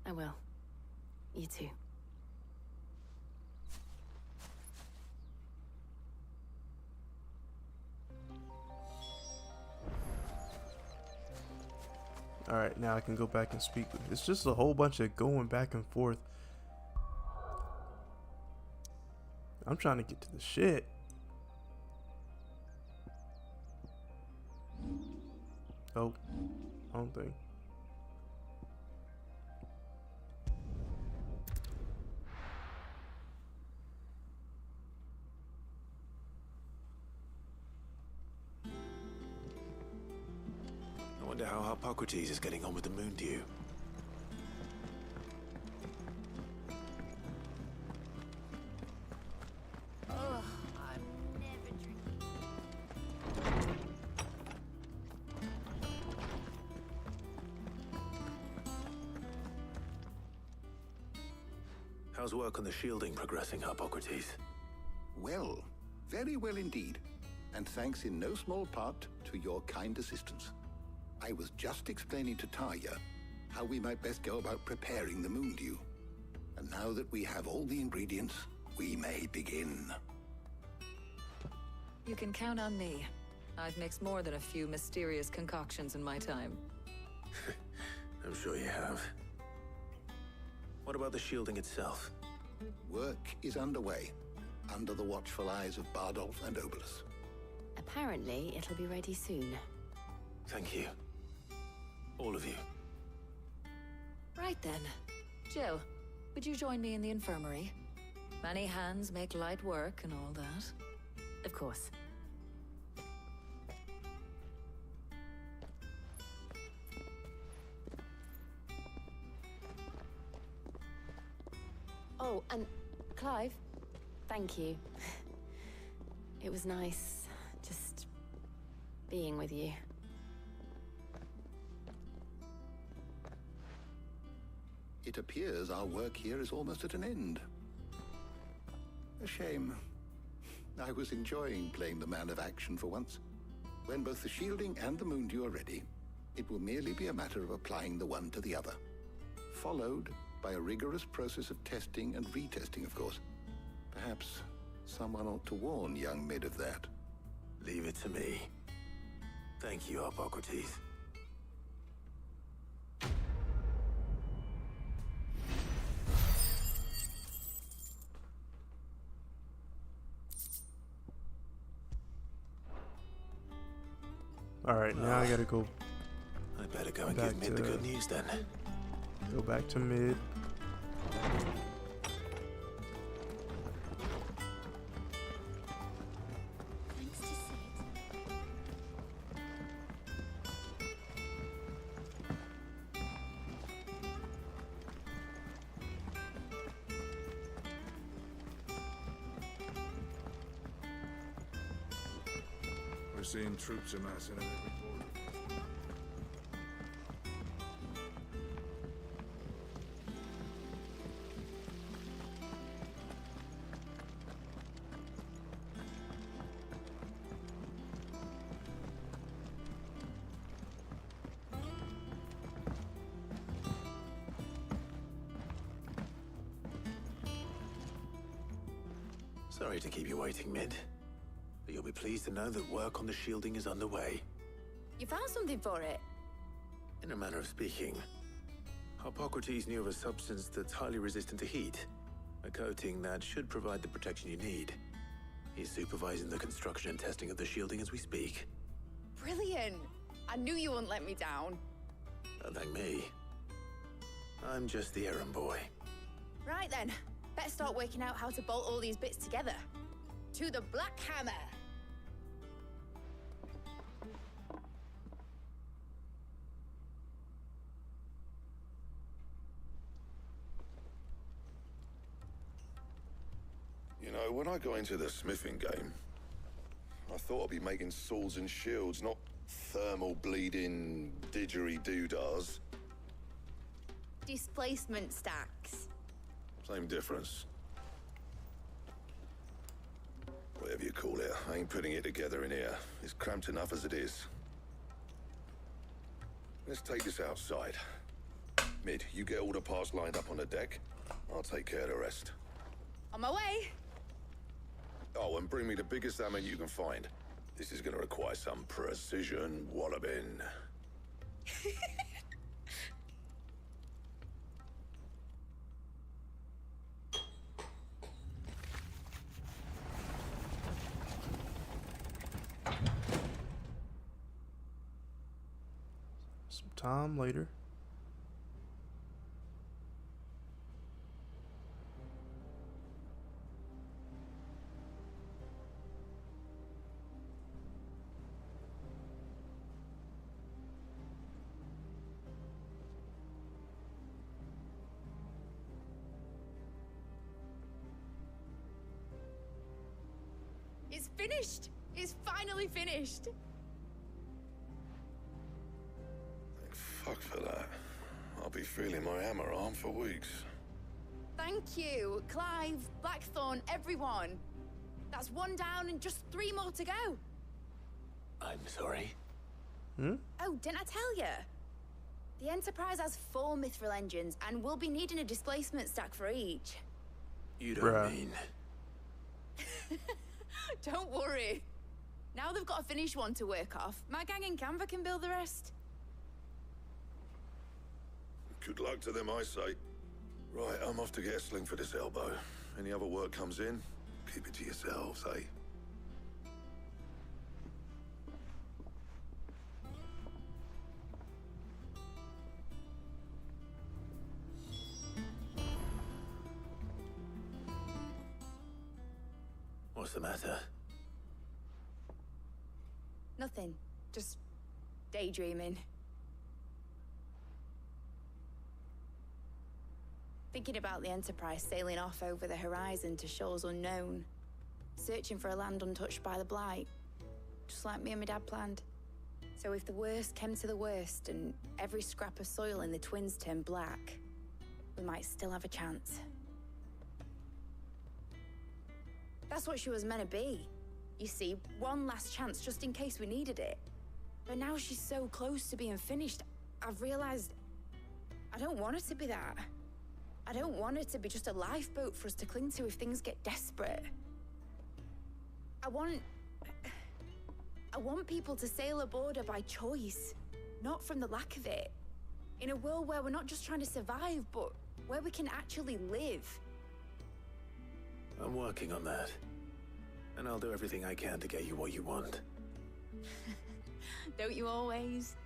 I will. You too. Alright, now I can go back and speak. It's just a whole bunch of going back and forth. I'm trying to get to the shit. Oh, wrong thing. I wonder how Harpocrates is getting on with the Moondew. How's work on the shielding progressing, Harpocrates? Well, very well indeed. And thanks in no small part to your kind assistance. I was just explaining to Talia how we might best go about preparing the Moondew. And now that we have all the ingredients, we may begin. You can count on me. I've mixed more than a few mysterious concoctions in my time. I'm sure you have. What about the shielding itself? Work is underway, under the watchful eyes of Bardolph and Obolus. Apparently, it'll be ready soon. Thank you. All of you. Right then. Jill, would you join me in the infirmary? Many hands make light work and all that. Of course. Oh, and Clive, thank you. It was nice just being with you. It appears our work here is almost at an end. A shame. I was enjoying playing the man of action for once. When both the shielding and the Moondew are ready, it will merely be a matter of applying the one to the other. Followed by a rigorous process of testing and retesting, of course. Perhaps someone ought to warn young Mid of that. Leave it to me. Thank you, Harpocrates. Alright, now I gotta go I better go and back give Mid the to- good news then. go back to mid. Thanks to Sid. We're seeing troops amassing at every border crossing. Sorry to keep you waiting, Mid. But you'll be pleased to know that work on the shielding is underway. You found something for it? In a manner of speaking, Harpocrates knew of a substance that's highly resistant to heat. A coating that should provide the protection you need. He's supervising the construction and testing of the shielding as we speak. Brilliant! I knew you wouldn't let me down. Don't thank me. I'm just the errand boy. Right then, better start working out how to bolt all these bits together. To the Black Hammer! You know, when I got into the smithing game, I thought I'd be making swords and shields, not thermal bleeding didgeridoo-dahs. Displacement stacks. Same difference. Whatever you call it, I ain't putting it together in here. It's cramped enough as it is. Let's take this outside. Mid, you get all the parts lined up on the deck. I'll take care of the rest. On my way! Oh, and bring me the biggest hammer you can find. This is gonna require some precision walloping. Some time later. It's finished! It's finally finished! Thank fuck for that. I'll be feeling my hammer arm for weeks. Thank you, Clive, Blackthorn, everyone. That's one down and just 3 more to go. I'm sorry. Oh, didn't I tell you? The Enterprise has 4 mithril engines, and we'll be needing a displacement stack for each. You don't Bruh. mean... Don't worry. Now they've got a finished one to work off. My gang in Canva can build the rest. Good luck to them, I say. Right, I'm off to get a sling for this elbow. Any other work comes in, keep it to yourselves, eh? What's the matter? Nothing. Just daydreaming. Thinking about the Enterprise sailing off over the horizon to shores unknown. Searching for a land untouched by the Blight. Just like me and my dad planned. So if the worst came to the worst and every scrap of soil in the Twins turned black, we might still have a chance. That's what she was meant to be. You see, one last chance just in case we needed it. But now she's so close to being finished, I've realized I don't want her to be that. I don't want her to be just a lifeboat for us to cling to if things get desperate. I want people to sail aboard her by choice, not from the lack of it. In a world where we're not just trying to survive, but where we can actually live. I'm working on that. And I'll do everything I can to get you what you want. Don't you always?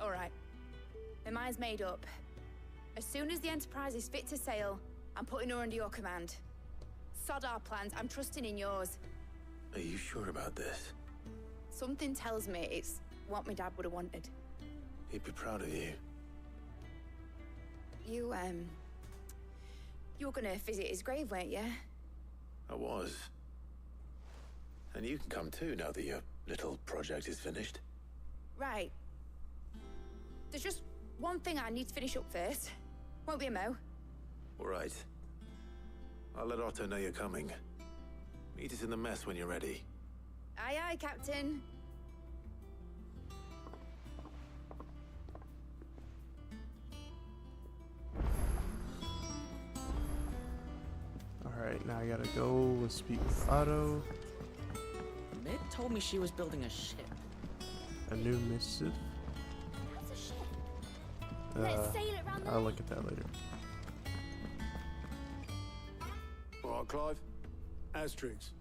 All right. My mind's made up. As soon as the Enterprise is fit to sail, I'm putting her under your command. Sod our plans, I'm trusting in yours. Are you sure about this? Something tells me it's what my dad would have wanted. He'd be proud of you. You were gonna visit his grave, weren't you? I was. And you can come too now that your little project is finished. Right. There's just one thing I need to finish up first. Won't be a mo. All right. I'll let Otto know you're coming. Meet us in the mess when you're ready. Aye, aye, Captain. Alright, now I gotta go and speak with Otto. Mid told me she was building a ship. A new missive. That's a ship. Let's sail it around the I'll look at that later. All right, Clive. Astrix.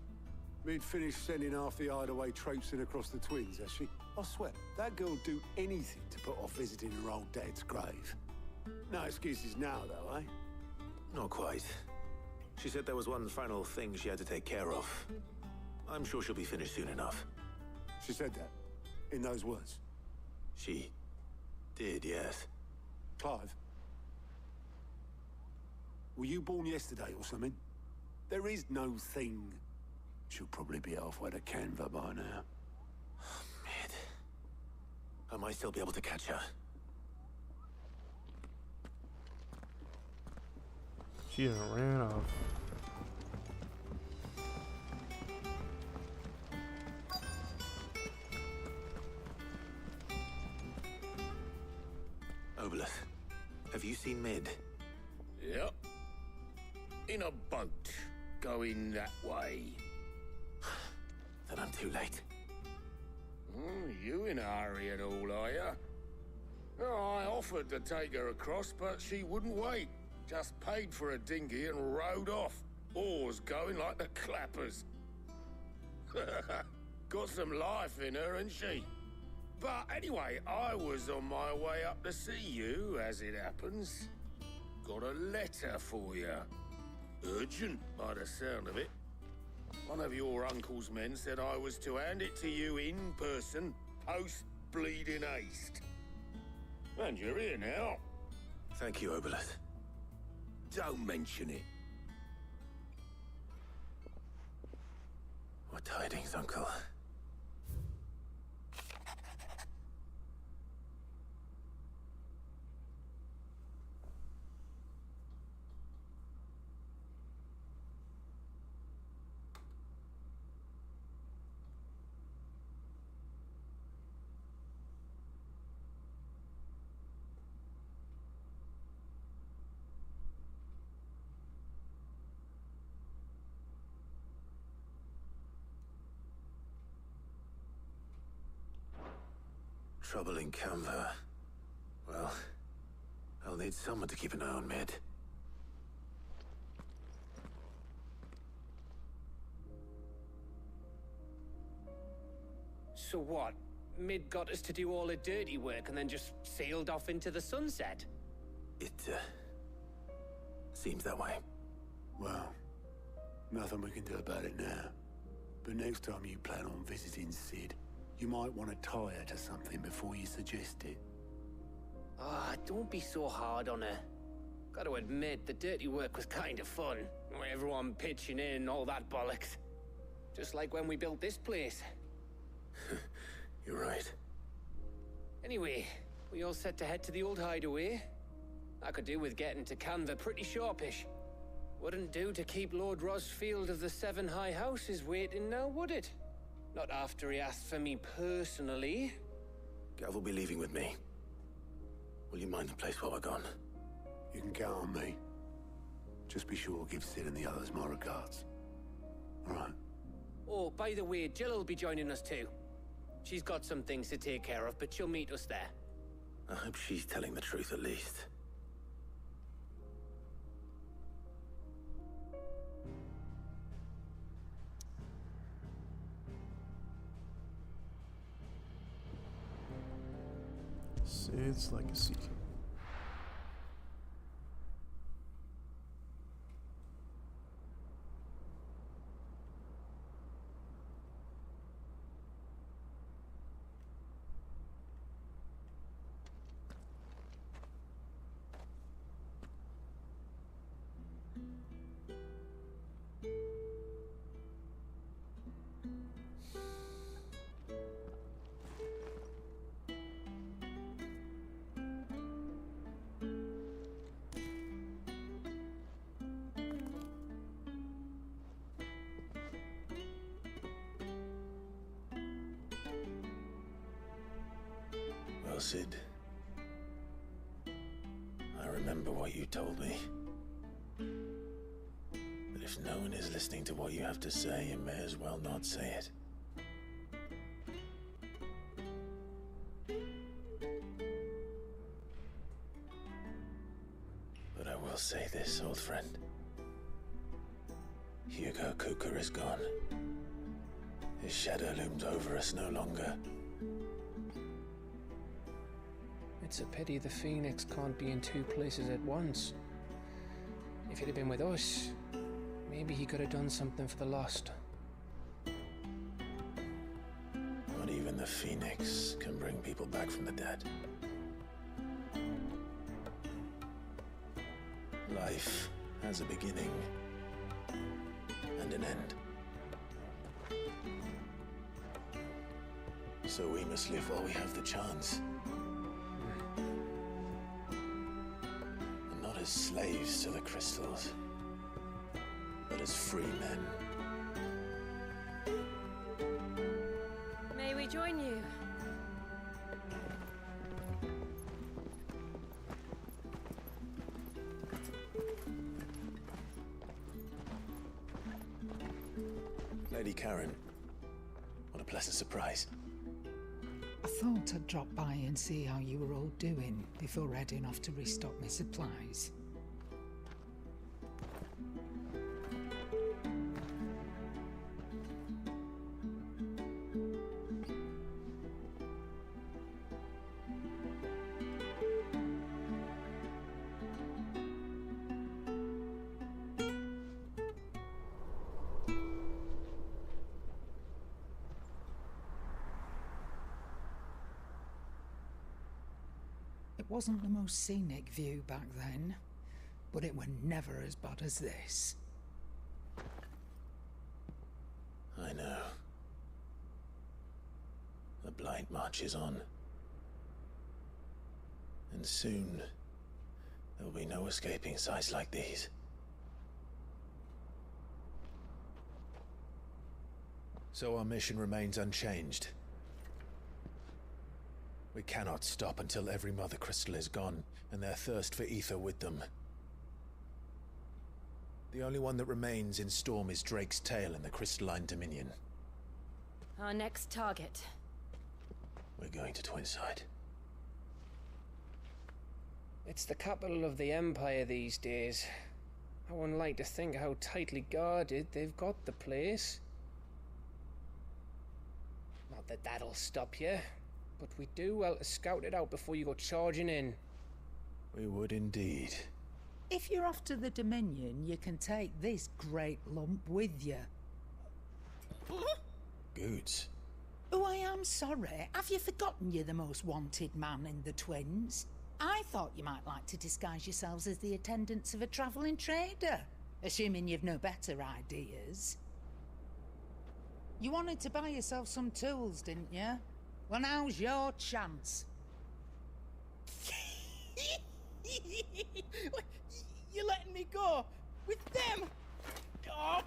We'd finished sending half the hideaway traipsing across the twins, has she? I swear, that girl'd do anything to put off visiting her old dad's grave. No excuses now, though, eh? Not quite. She said there was one final thing she had to take care of. I'm sure she'll be finished soon enough. She said that? In those words? She did, yes. Clive? Were you born yesterday or something? There is no thing. She'll probably be halfway to Canva by now. Mid. I might still be able to catch her. She done ran off. Obolus, have you seen Mid? Yep. In a boat, going that way. Then I'm too late. You in a hurry at all, are you? I offered to take her across, but she wouldn't wait. Just paid for a dinghy and rowed off. Oars going like the clappers. Got some life in her, ain't she? But anyway, I was on my way up to see you, as it happens. Got a letter for you. Urgent, by the sound of it. One of your uncle's men said I was to hand it to you in person, post-bleeding haste. And you're here now. Thank you, Obolus. Don't mention it. What tidings, Uncle? Trouble in Canva. Well, I'll need someone to keep an eye on Mid. So what? Mid got us to do all the dirty work and then just sailed off into the sunset? It, seems that way. Well, nothing we can do about it now. But next time you plan on visiting Sid, you might want to tie her to something before you suggest it. Ah, don't be so hard on her. Gotta admit, the dirty work was kind of fun. Everyone pitching in and all that bollocks. Just like when we built this place. You're right. Anyway, we all set to head to the old hideaway. I could do with getting to Canva pretty sharpish. Wouldn't do to keep Lord Rosfield of the Seven High Houses waiting now, would it? Not after he asked for me personally. Gav will be leaving with me. Will you mind the place while we're gone? You can count on me. Just be sure to give Sid and the others my regards. All right? Oh, by the way, Jill will be joining us too. She's got some things to take care of, but she'll meet us there. I hope she's telling the truth at least. Smith's legacy. Well, Sid, I remember what you told me. But if no one is listening to what you have to say, you may as well not say it. But I will say this, old friend. Hugo Cooker is gone. His shadow looms over us no longer. It's a pity the Phoenix can't be in two places at once. If he'd have been with us, maybe he could have done something for the Lost. Not even the Phoenix can bring people back from the dead. Life has a beginning and an end. So we must live while we have the chance. And not as slaves to the crystals, but as free men. May we join you? Lady Karen, what a pleasant surprise. I thought I'd drop by and see how you were all doing before heading off to restock my supplies. It wasn't the most scenic view back then, but it were never as bad as this. I know. The Blight marches on. And soon, there'll be no escaping sights like these. So our mission remains unchanged. We cannot stop until every Mother Crystal is gone, and their thirst for ether with them. The only one that remains in Storm is Drake's Tail in the Crystalline Dominion. Our next target. We're going to Twinside. It's the capital of the Empire these days. I wouldn't like to think how tightly guarded they've got the place. Not that that'll stop you, but we do well to scout it out before you go charging in. We would indeed. If you're off to the Dominion, you can take this great lump with you. Goods. Oh, I am sorry. Have you forgotten you're the most wanted man in the Twins? I thought you might like to disguise yourselves as the attendants of a travelling trader, assuming you've no better ideas. You wanted to buy yourself some tools, didn't you? Well, now's your chance. You're letting me go with them? Oh,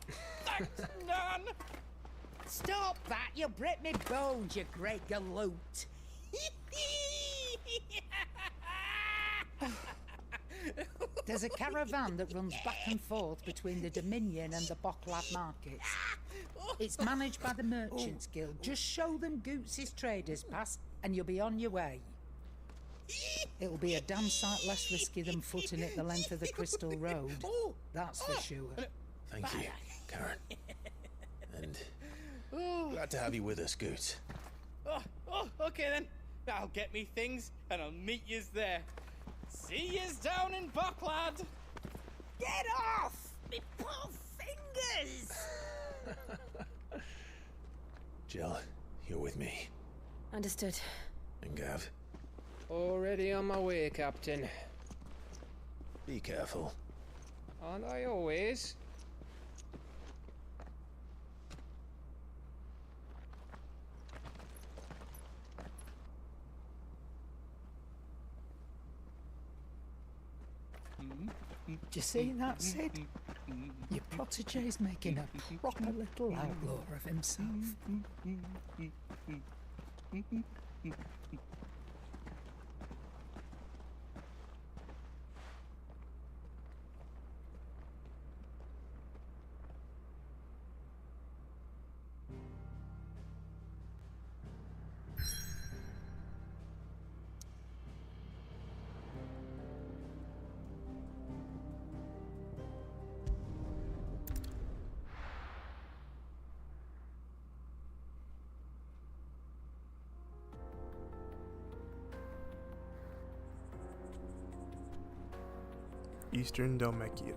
thanks, Nan. Stop that! You'll break me bones, you great galoot. There's a caravan that runs back and forth between the Dominion and the Bocklad markets. It's managed by the Merchants Guild. Just show them Goots' traders pass and you'll be on your way. It'll be a damn sight less risky than footing it the length of the Crystal Road. That's for sure. Thank you, Karen. And glad to have you with us, Goots. Oh, okay then. I'll get me things and I'll meet yous there. See yous down in Bucklad. Get off! Me poor fingers! Jill, you're with me. Understood. And Gav, Already on my way, Captain. be careful. Aren't I always? Do you see that, Sid? Your protege's making a proper little outlaw of himself. Eastern Dhalmekia.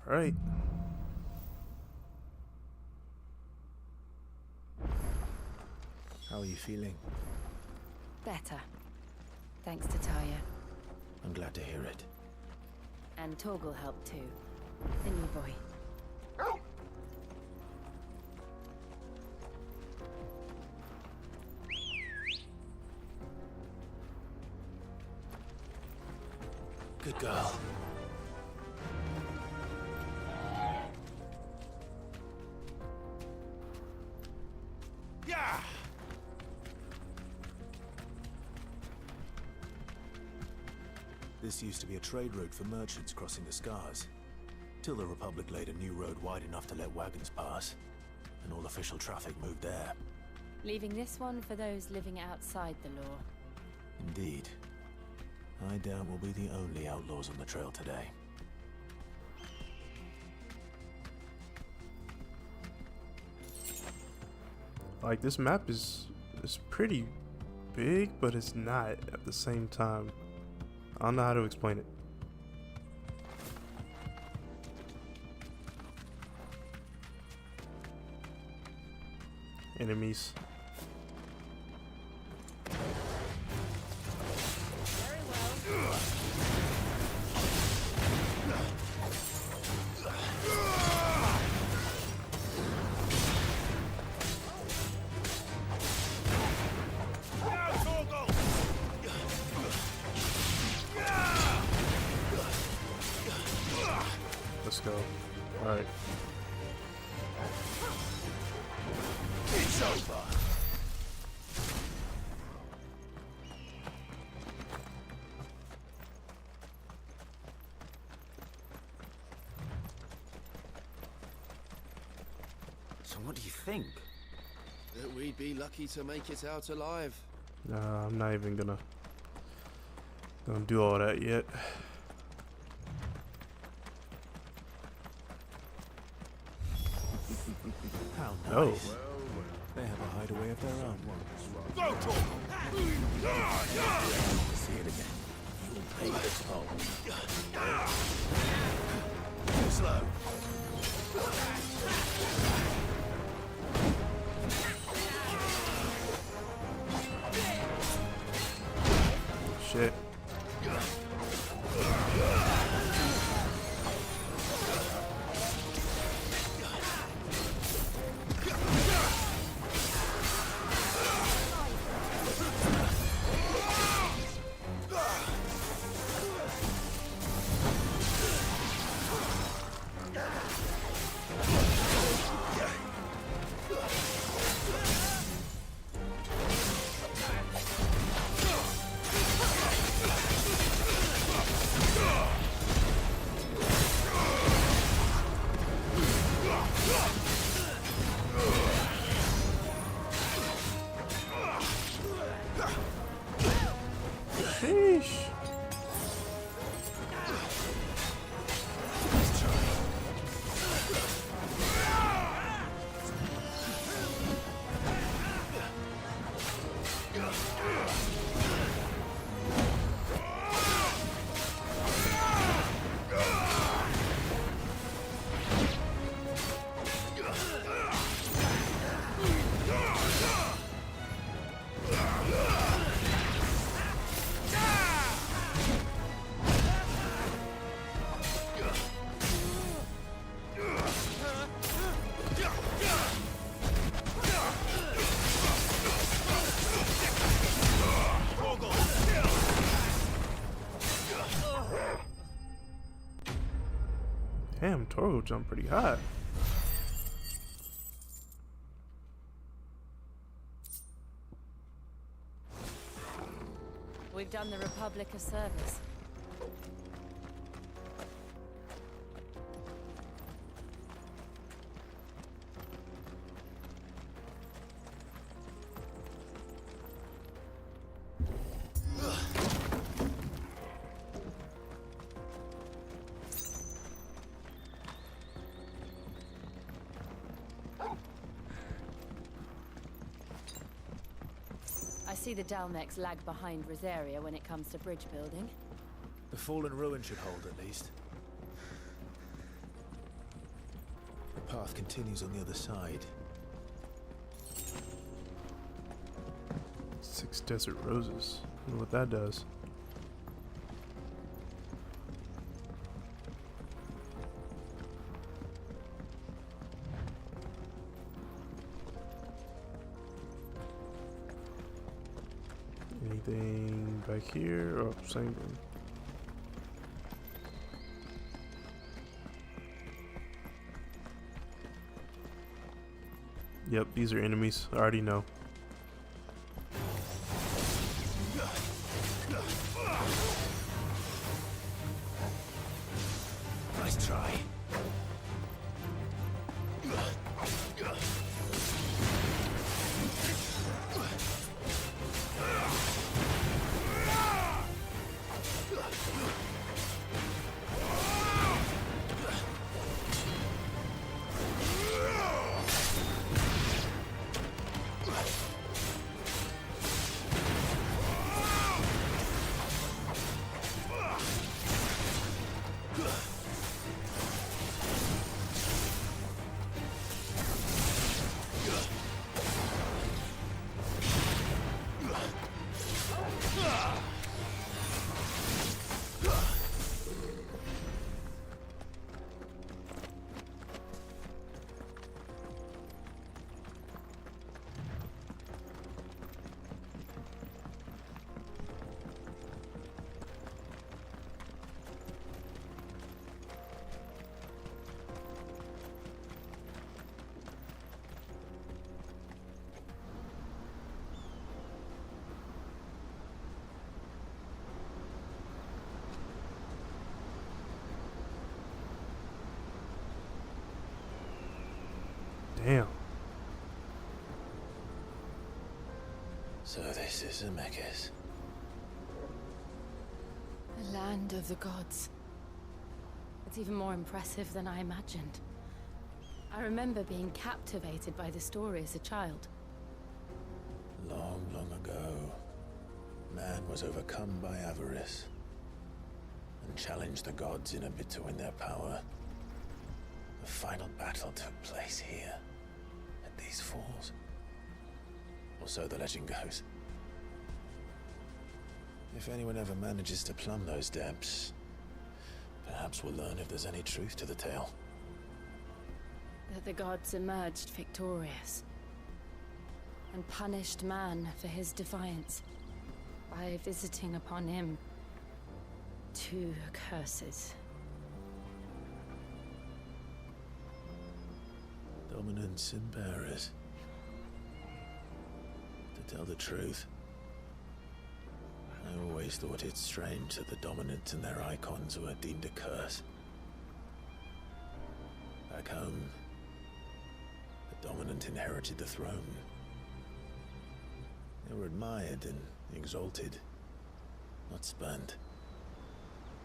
All right. How are you feeling? Better. Thanks to Taya. I'm glad to hear it. And Torgal helped too. The new boy. Good girl. Yeah! This used to be a trade route for merchants crossing the Scars, till the Republic laid a new road wide enough to let wagons pass, and all official traffic moved there. Leaving this one for those living outside the law. Indeed. I doubt we'll be the only outlaws on the trail today. Like, this map is pretty big, but it's not at the same time. I don't know how to explain it. Enemies. Let's go. All right. It's over. So what do you think? That we'd be lucky to make it out alive. Nah, I'm not even gonna do all that yet. How nice. Oh. They have a hideaway of their own. Go, Torgal! See it again. You'll pay this toll. Slow. Shit. Sheesh. Damn, Torgo jumped pretty high. We've done the Republic a service. I see the Dalmex lag behind Rosaria when it comes to bridge building. The fallen ruin should hold, at least. The path continues on the other side. 6 desert roses. I wonder what that does. Anything back here? Oh, same thing. Yep, these are enemies. I already know. Nice try. Damn. So this is Zemeckis. The land of the gods. It's even more impressive than I imagined. I remember being captivated by the story as a child. Long, long ago, man was overcome by avarice and challenged the gods in a bid to win their power. The final battle took place here, at these falls. Or so the legend goes. If anyone ever manages to plumb those depths, perhaps we'll learn if there's any truth to the tale. That the gods emerged victorious and punished man for his defiance by visiting upon him 2 curses. Dominants and bearers. To tell the truth, I always thought it strange that the dominant and their icons were deemed a curse. Back home, the dominant inherited the throne. They were admired and exalted. not spurned.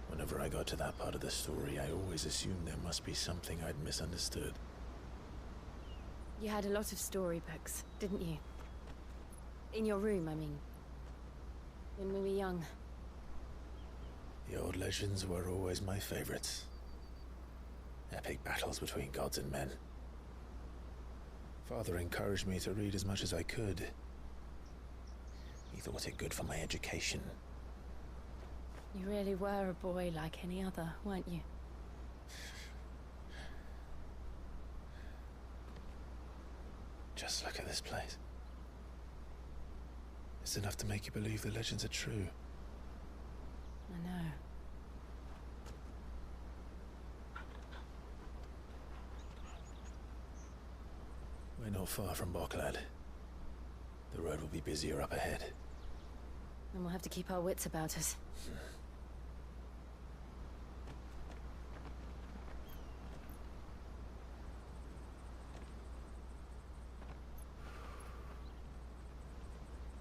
Whenever I got to that part of the story, I always assumed there must be something I'd misunderstood. You had a lot of storybooks, didn't you? In your room, I mean. When we were young. The old legends were always my favorites. Epic battles between gods and men. Father encouraged me to read as much as I could. He thought it good for my education. You really were a boy like any other, weren't you? Just look at this place. It's enough to make you believe the legends are true. I know. We're not far from Boklad. The road will be busier up ahead. And we'll have to keep our wits about us.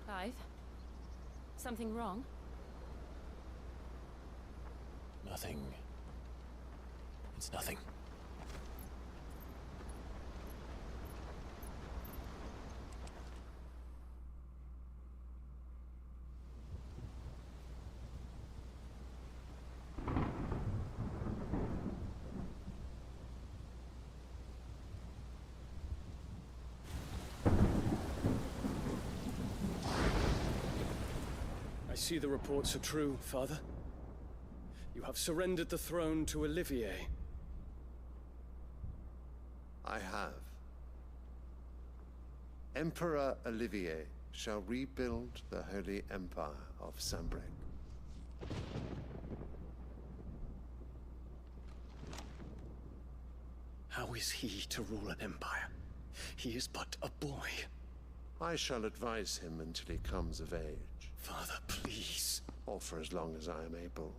Clive? Something wrong? Nothing. It's nothing. I see the reports are true, Father. You have surrendered the throne to Olivier. I have. Emperor Olivier shall rebuild the Holy Empire of Sanbreque. How is he to rule an empire? He is but a boy. I shall advise him until he comes of age. Father, please. Or for as long as I am able.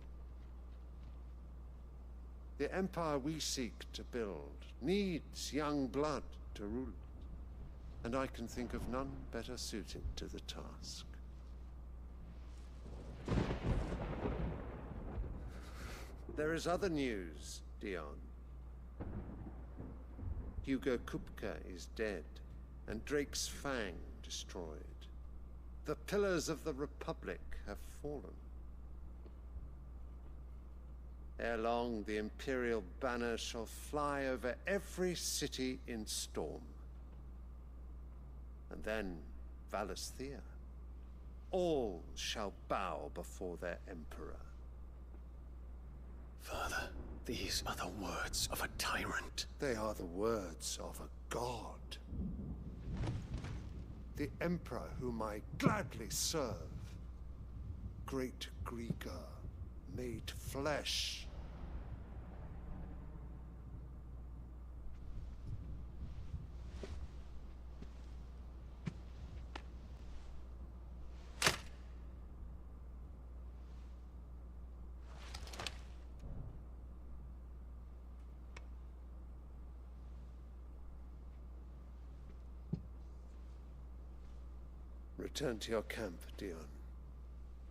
The empire we seek to build needs young blood to rule it, and I can think of none better suited to the task. There is other news, Dion. Hugo Kupka is dead, and Drake's Fang destroyed. The pillars of the Republic have fallen. Ere long, the Imperial banner shall fly over every city in Storm. And then Valisthea. All shall bow before their Emperor. Father, these are the words of a tyrant. They are the words of a god. The Emperor whom I gladly serve. Great Grieger, made flesh. Return to your camp, Dion,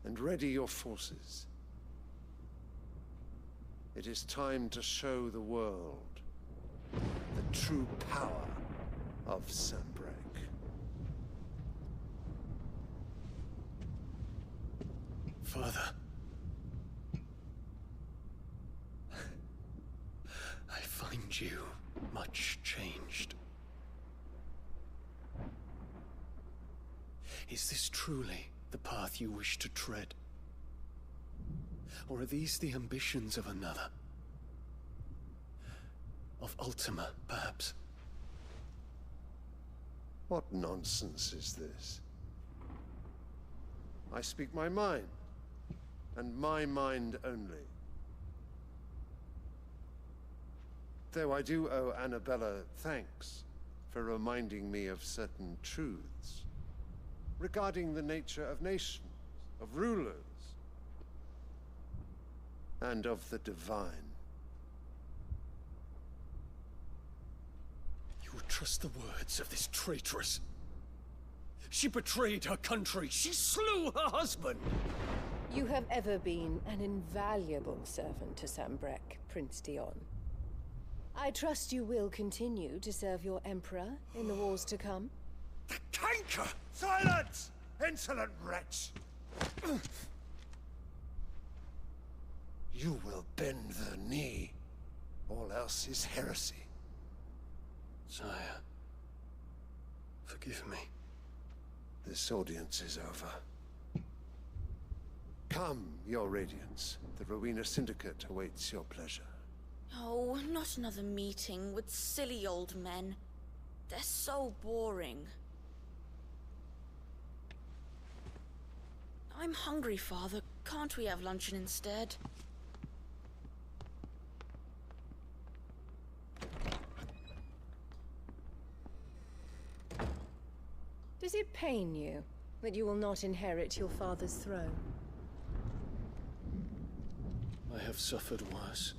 and ready your forces. It is time to show the world the true power of Sanbreque. Father. I find you much changed. Is this truly the path you wish to tread? Or are these the ambitions of another? Of Ultima, perhaps? What nonsense is this? I speak my mind, and my mind only. Though I do owe Annabella thanks for reminding me of certain truths regarding the nature of nations, of rulers, and of the divine. You would trust the words of this traitress? She betrayed her country. She slew her husband. You have ever been an invaluable servant to Sambrek, Prince Dion. I trust you will continue to serve your Emperor in the wars to come. Canker! Silence! Insolent wretch! You will bend the knee. All else is heresy. Sire, forgive me. This audience is over. Come, Your Radiance. The Rowena Syndicate awaits your pleasure. Oh, not another meeting with silly old men. They're so boring. I'm hungry, Father. Can't we have luncheon instead? Does it pain you that you will not inherit your father's throne? I have suffered worse.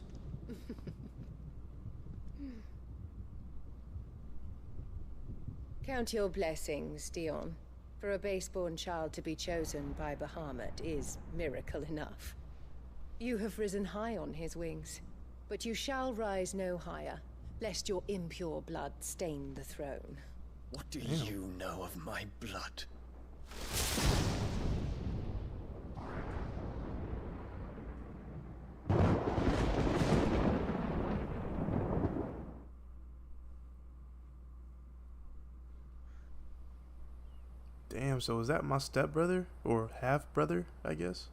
Count your blessings, Dion. For a base-born child to be chosen by Bahamut is miracle enough. You have risen high on his wings, but you shall rise no higher, lest your impure blood stain the throne. What do you know of my blood? Damn, so is that my stepbrother? Or half-brother, I guess?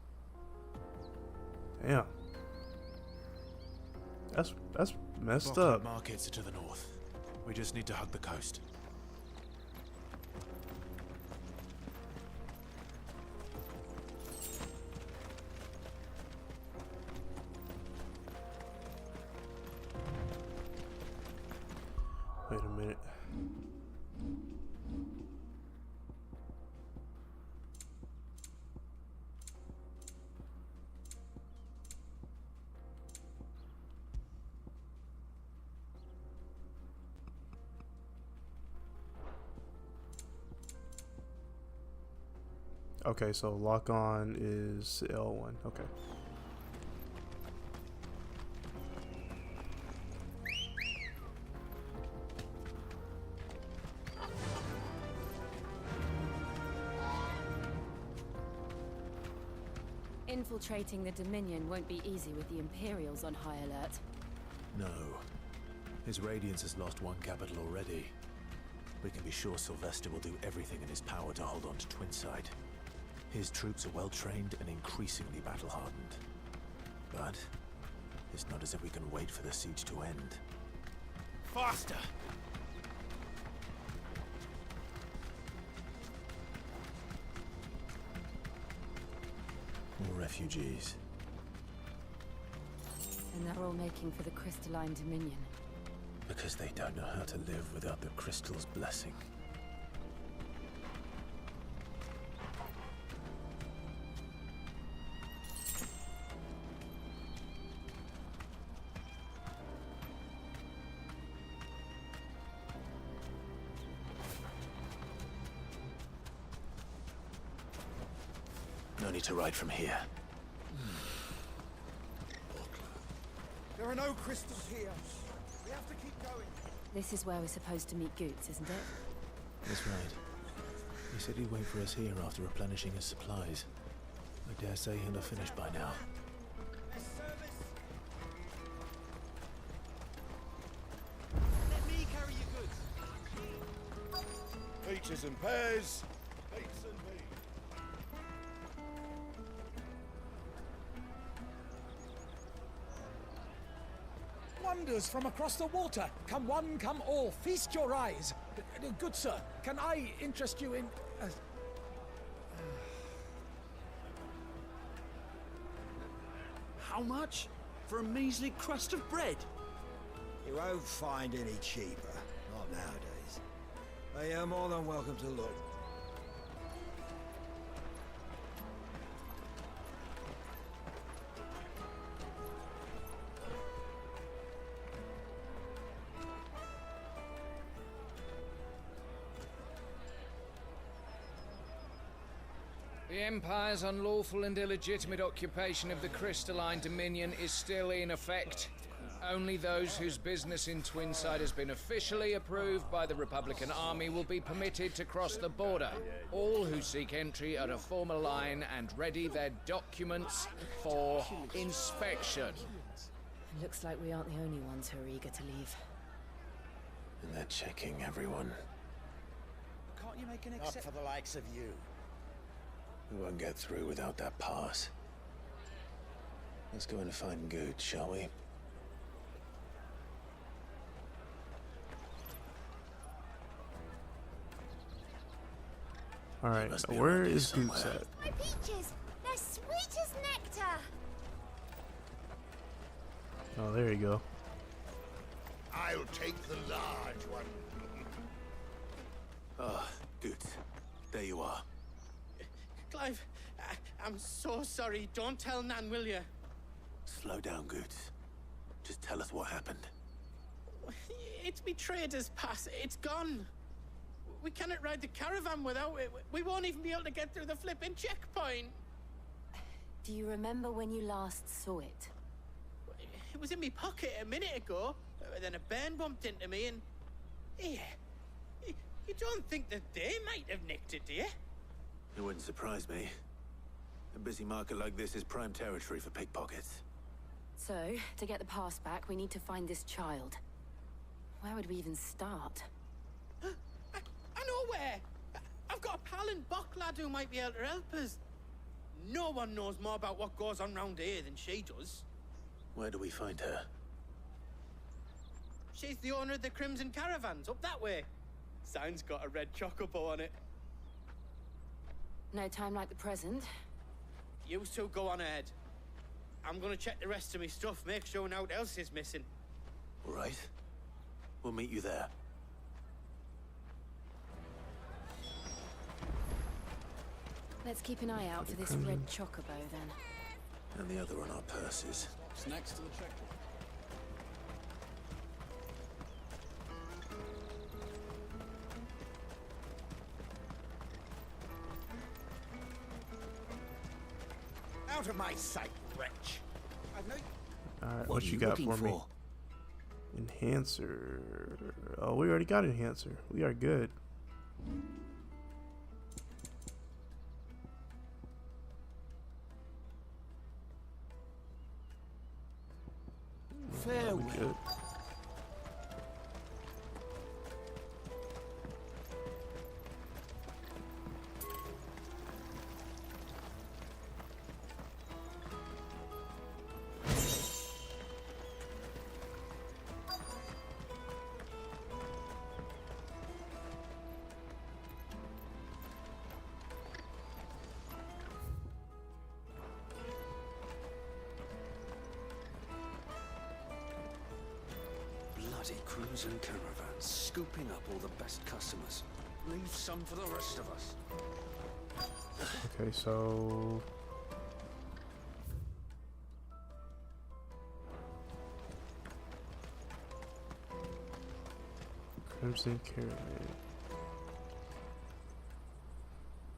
Damn. That's messed up. Markets are to the north. We just need to hug the coast. Wait a minute. Okay, so lock on is L1. Okay. Infiltrating the Dominion won't be easy with the Imperials on high alert. No. His Radiance has lost one capital already. We can be sure Sylvester will do everything in his power to hold on to Twinside. His troops are well trained and increasingly battle-hardened. But it's not as if we can wait for the siege to end. Faster! More refugees. And they're all making for the Crystalline Dominion. Because they don't know how to live without the Crystal's blessing. No need to ride from here. There are no crystals here. We have to keep going. This is where we're supposed to meet Goots, isn't it? That's right. He said he'd wait for us here after replenishing his supplies. I dare say he'll have finished by now. Let me carry your goods. Peaches and pears. Beets and beans. Wonders from across the water. Come one, come all. Feast your eyes. Good sir, can I interest you in... How much? For a measly crust of bread? You won't find any cheaper. Not nowadays. But you're more than welcome to look. The Empire's unlawful and illegitimate occupation of the Crystalline Dominion is still in effect. Only those whose business in Twinside has been officially approved by the Republican Army will be permitted to cross the border. All who seek entry are to form a line and ready their documents for inspection. Looks like we aren't the only ones who are eager to leave. And they're checking everyone. Can't you make an Not for the likes of you. We won't get through without that pass. Let's go in and find Gooch, shall we? Alright, where is Gooch at? My peaches! They're sweet as nectar! Oh, there you go. I'll take the large one. Ah, Gooch. There you are. Clive, I'm so sorry. Don't tell Nan, will you? Slow down, Gooch. Just tell us what happened. It's me trader's pass. It's gone. We cannot ride the caravan without it. We won't even be able to get through the flipping checkpoint. Do you remember when you last saw it? It was in my pocket a minute ago. Then a bairn bumped into me and... Yeah. You don't think that they might have nicked it, do you? It wouldn't surprise me. A busy market like this is prime territory for pickpockets. So, to get the pass back, we need to find this child. Where would we even start? I know where! I've got a pal in Bock lad who might be able to help us. No one knows more about what goes on round here than she does. Where do we find her? She's the owner of the Crimson Caravans, up that way. Sign's got a red chocobo on it. No time like the present. You two go on ahead. I'm gonna check the rest of my stuff, make sure nothing else is missing. All right. We'll meet you there. Let's keep an eye out for this red chocobo, then. And the other on our purses. It's next to the checkpoint. Out of my sight, wretch. I've no... Alright, what you got for me? Enhancer. Oh, we already got Enhancer. We are good. Farewell. Bloody crimson caravans, scooping up all the best customers. Leave some for the rest of us. Okay, so... Crimson Caravan.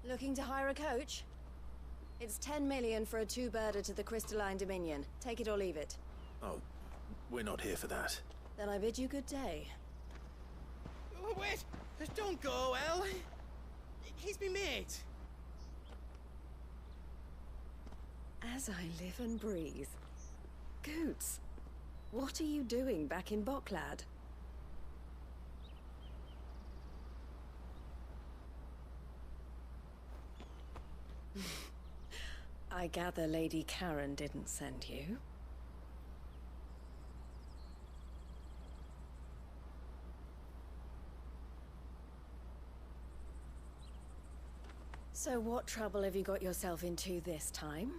Looking to hire a coach? It's 10 million for a two-birder to the Crystalline Dominion. Take it or leave it. Oh, we're not here for that. Then I bid you good day. Oh, wait! Don't go, El! He's me mate. As I live and breathe. Goots, what are you doing back in Bocklad? I gather Lady Karen didn't send you. So what trouble have you got yourself into this time?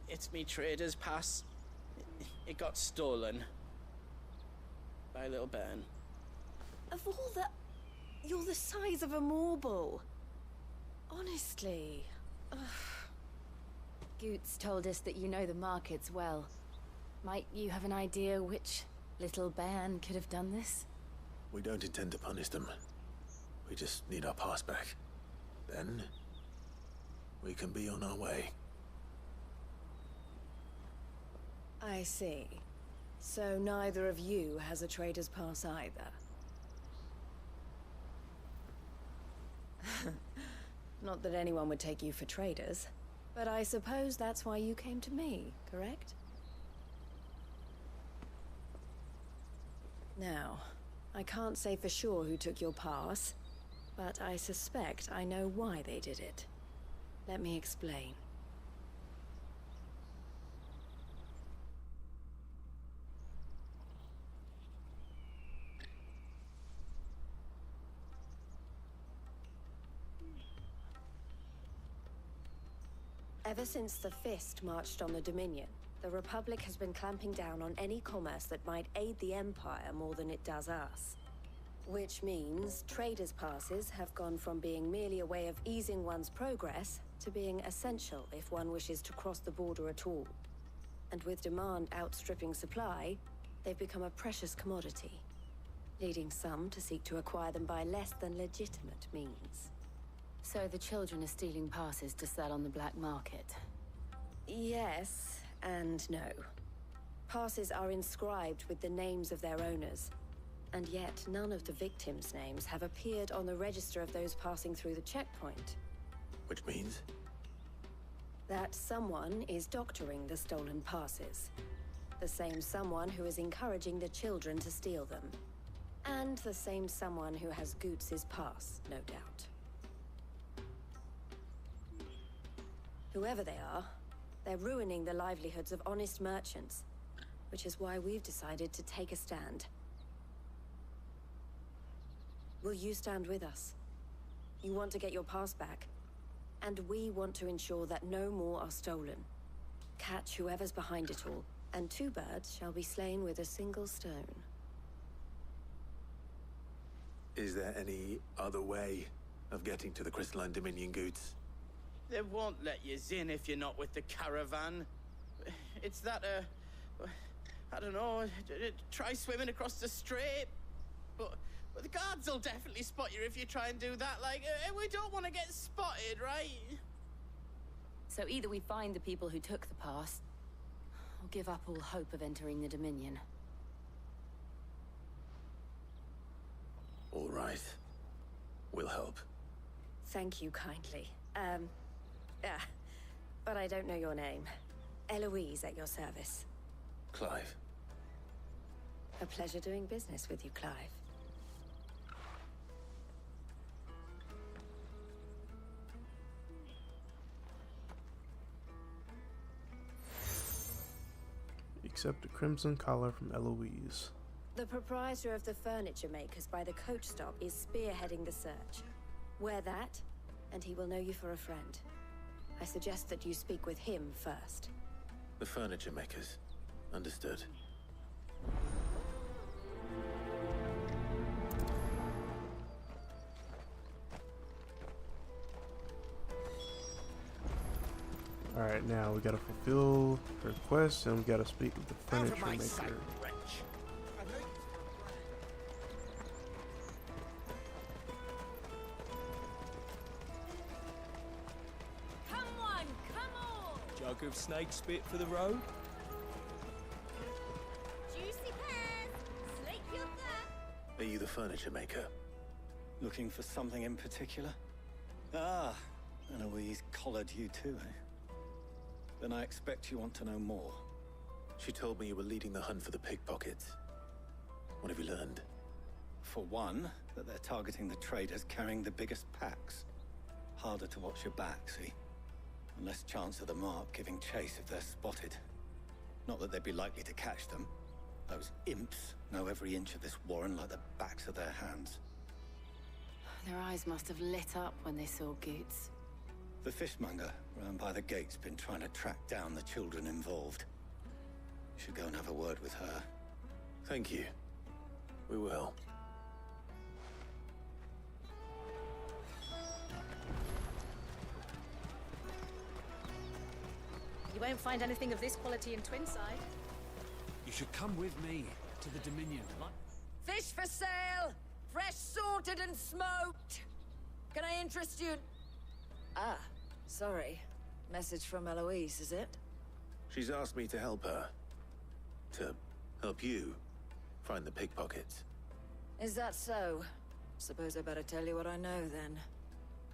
It's me trader's pass. It got stolen. By a little bairn. Of all the... You're the size of a marble. Honestly. Ugh. Goots told us that you know the markets well. Might you have an idea which little bairn could have done this? We don't intend to punish them. We just need our pass back. Then, we can be on our way. I see. So neither of you has a trader's pass either. Not that anyone would take you for traders, but I suppose that's why you came to me, correct? Now, I can't say for sure who took your pass, but I suspect I know why they did it. Let me explain. Ever since the Fist marched on the Dominion, the Republic has been clamping down on any commerce that might aid the Empire more than it does us. Which means traders' passes have gone from being merely a way of easing one's progress to being essential if one wishes to cross the border at all. And with demand outstripping supply, they've become a precious commodity, leading some to seek to acquire them by less than legitimate means. So the children are stealing passes to sell on the black market? Yes and no. Passes are inscribed with the names of their owners, and yet none of the victims' names have appeared on the register of those passing through the checkpoint. Which means? That someone is doctoring the stolen passes. The same someone who is encouraging the children to steal them. And the same someone who has Goots' pass, no doubt. Whoever they are, they're ruining the livelihoods of honest merchants, which is why we've decided to take a stand. Will you stand with us? You want to get your pass back, and we want to ensure that no more are stolen. Catch whoever's behind it all, and 2 birds shall be slain with a single stone. Is there any other way of getting to the Crystalline Dominion, Goots? They won't let you in if you're not with the caravan. It's that, I don't know, try swimming across the strait. But the guards will definitely spot you if you try and do that. Like, we don't want to get spotted, right? So either we find the people who took the pass, or give up all hope of entering the Dominion. All right. We'll help. Thank you kindly. But I don't know your name. Eloise at your service. Clive. A pleasure doing business with you, Clive. Accept a crimson collar from Eloise. The proprietor of the furniture makers by the coach stop is spearheading the search. Wear that, and he will know you for a friend. I suggest that you speak with him first. The furniture makers. Understood. Alright, now we gotta fulfill her quest and we gotta speak with the furniture maker. Jug of snake spit for the road? Juicy pears! Slake your thirst! Are you the furniture maker? Looking for something in particular? Ah, Eloise collared you too, eh? Then I expect you want to know more. She told me you were leading the hunt for the pickpockets. What have you learned? For one, that they're targeting the traders carrying the biggest packs. Harder to watch your back, see? And less chance of the mark giving chase if they're spotted. Not that they'd be likely to catch them. Those imps know every inch of this warren like the backs of their hands. Their eyes must have lit up when they saw Goots. The fishmonger round by the gate's been trying to track down the children involved. You should go and have a word with her. Thank you. We will. You won't find anything of this quality in Twinside. You should come with me to the Dominion. Fish for sale! Fresh sorted and smoked! Can I interest you? Ah, so sorry. Message from Eloise, is it? She's asked me to help her. To help you find the pickpockets. Is that so? Suppose I better tell you what I know, then.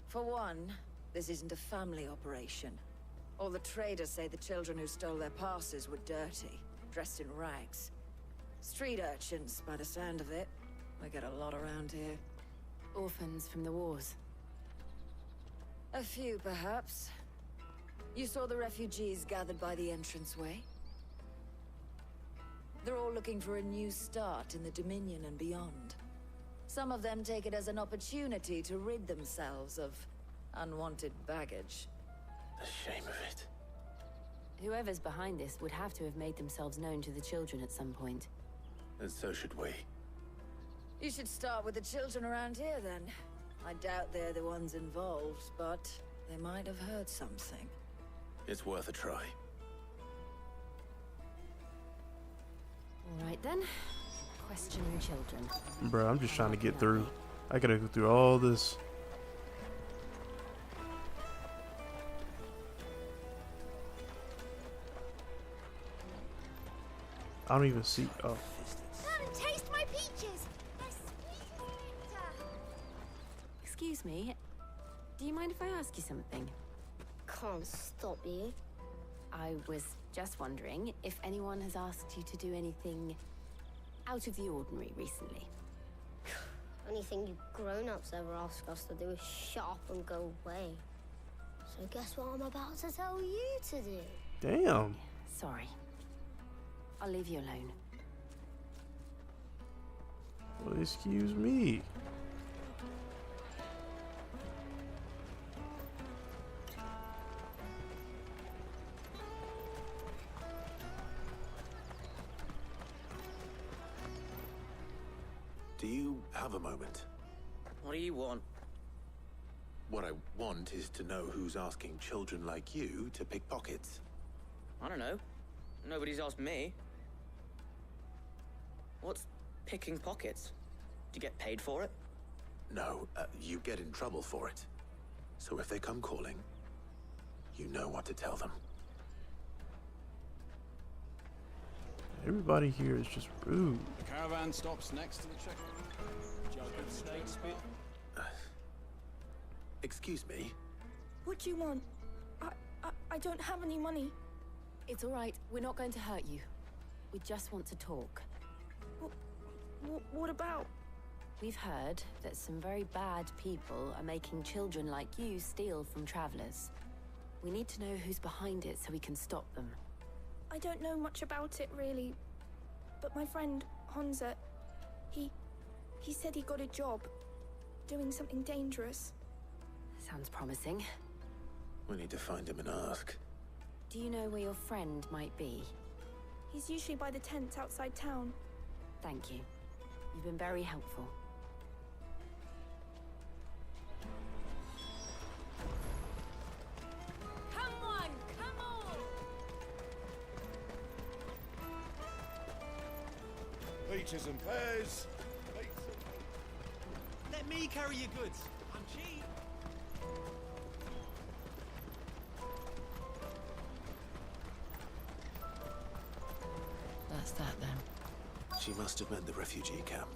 For one, this isn't a family operation. All the traders say the children who stole their passes were dirty, dressed in rags. Street urchins, by the sound of it. We get a lot around here. Orphans from the wars. A few, perhaps. You saw the refugees gathered by the entranceway? They're all looking for a new start in the Dominion and beyond. Some of them take it as an opportunity to rid themselves of unwanted baggage. The shame of it. Whoever's behind this would have to have made themselves known to the children at some point. And so should we. You should start with the children around here, then. I doubt they're the ones involved, but they might have heard something. It's worth a try. All right, then. Questioning children. Bro, I'm just trying to get through. I gotta go through all this. I don't even see. Oh. Come taste my peaches. They're sweet as nectar. Excuse me. Do you mind if I ask you something? Can't stop you. I was just wondering if anyone has asked you to do anything out of the ordinary recently. Anything you grown-ups ever ask us to do is shut up and go away. So guess what I'm about to tell you to do? Damn. Sorry. I'll leave you alone. Well, excuse me. Do you have a moment? What do you want? What I want is to know who's asking children like you to pick pockets. I don't know. Nobody's asked me. What's picking pockets? Do you get paid for it? No, you get in trouble for it. So if they come calling, you know what to tell them. Everybody here is just rude. The caravan stops next to the checkpoint. Jug of snake spit. Excuse me? What do you want? I don't have any money. It's all right. We're not going to hurt you. We just want to talk. What about? We've heard that some very bad people are making children like you steal from travelers. We need to know who's behind it so we can stop them. I don't know much about it, really. But my friend, Honza, he said he got a job doing something dangerous. Sounds promising. We need to find him and ask. Do you know where your friend might be? He's usually by the tents outside town. Thank you. You've been very helpful. Come on, come on! Peaches and pears. Let me carry your goods. I'm cheap. That's that then. She must have meant the refugee camp.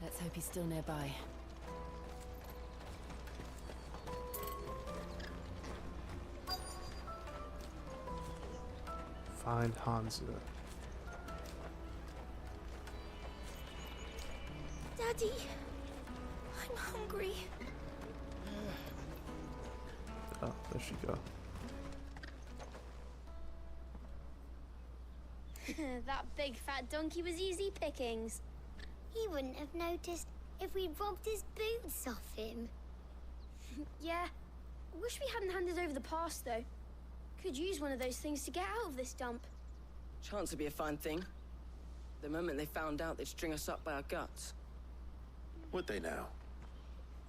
Let's hope he's still nearby. Find Hansa. Daddy, I'm hungry. Oh, there she go. That big fat donkey was easy pickings. He wouldn't have noticed if we'd robbed his boots off him. Yeah. Wish we hadn't handed over the pass, though. Could use one of those things to get out of this dump. Chance would be a fine thing. The moment they found out, they'd string us up by our guts. Would they now?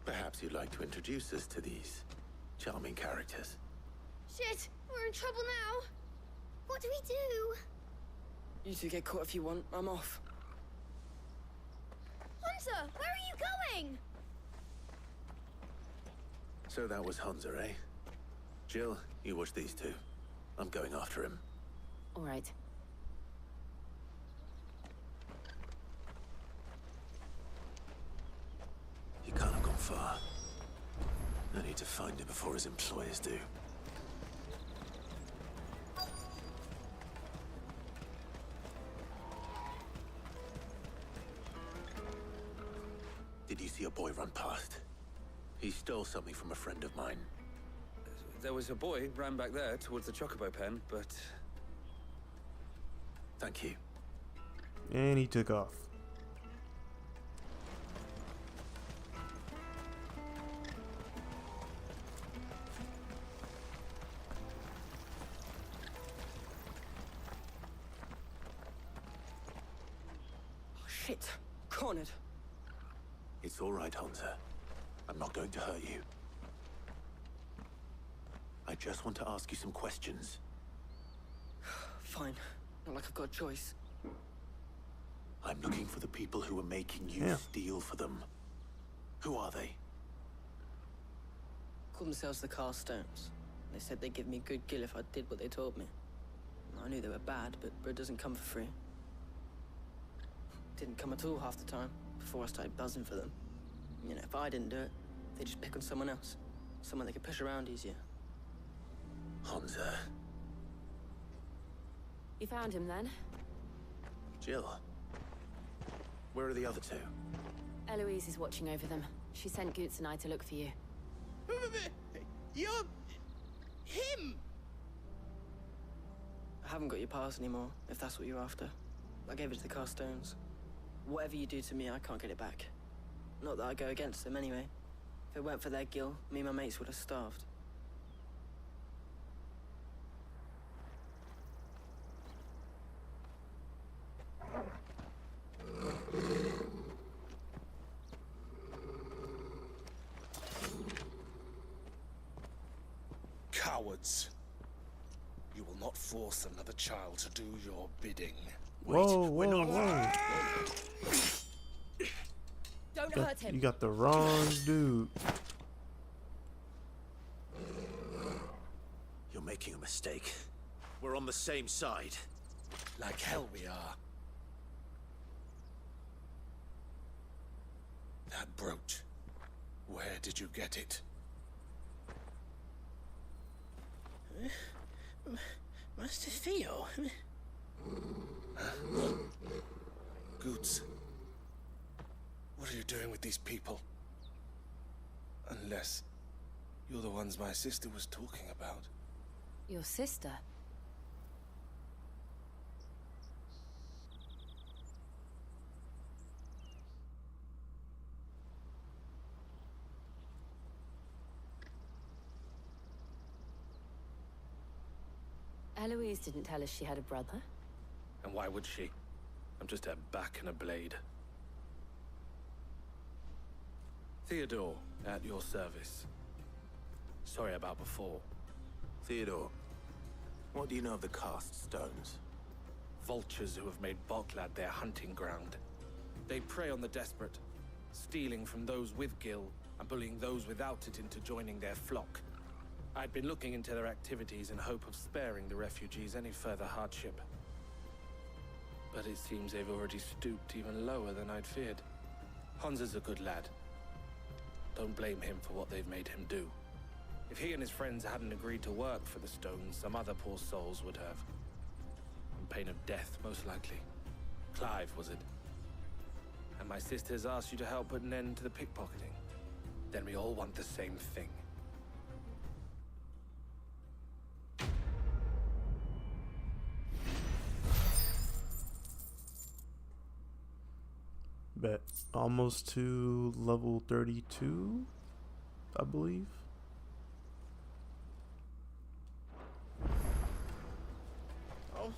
Perhaps you'd like to introduce us to these charming characters. Shit, we're in trouble now. What do we do? You two get caught if you want. I'm off. Hunter, where are you going? So that was Hunza, eh? Jill, you watch these two. I'm going after him. All right. He can't have gone far. I need to find him before his employers do. Did you see a boy run past? He stole something from a friend of mine. There was a boy ran back there towards the Chocobo pen, but... Thank you. And he took off. Oh, shit. Cornered. It's all right, Hansa. I'm not going to hurt you. I just want to ask you some questions. Fine. Not like I've got a choice. I'm looking for the people who are making you steal for them. Who are they? Called themselves the Carstones. They said they'd give me a good gill if I did what they told me. I knew they were bad, but bread doesn't come for free. Didn't come at all half the time, before I started buzzing for them. You know, if I didn't do it, they'd just pick on someone else. Someone they could push around easier. Hansa. You found him then? Jill. Where are the other two? Eloise is watching over them. She sent Goots and I to look for you. You're... him! I haven't got your pass anymore, if that's what you're after. I gave it to the Carstones. Whatever you do to me, I can't get it back. Not that I go against them anyway. If it weren't for their gill, me and my mates would have starved. Cowards. You will not force another child to do your bidding. Whoa, whoa, whoa. Don't hurt him. You got the wrong dude. You're making a mistake. We're on the same side. Like hell we are. That brooch. Where did you get it? Master Theo? Goots. What are you doing with these people? Unless you're the ones my sister was talking about. Your sister? Eloise didn't tell us she had a brother. And why would she? I'm just her back and a blade. Theodore, at your service. Sorry about before. Theodore, what do you know of the Cast Stones? Vultures who have made Boklad their hunting ground. They prey on the desperate, stealing from those with Gil and bullying those without it into joining their flock. I'd been looking into their activities in hope of sparing the refugees any further hardship. But it seems they've already stooped even lower than I'd feared. Hansa's a good lad. Don't blame him for what they've made him do. If he and his friends hadn't agreed to work for the Stones, some other poor souls would have. On pain of death, most likely. Clive, was it? And my sisters asked you to help put an end to the pickpocketing. Then we all want the same thing. Bet. Almost to level 32, I believe. Oh.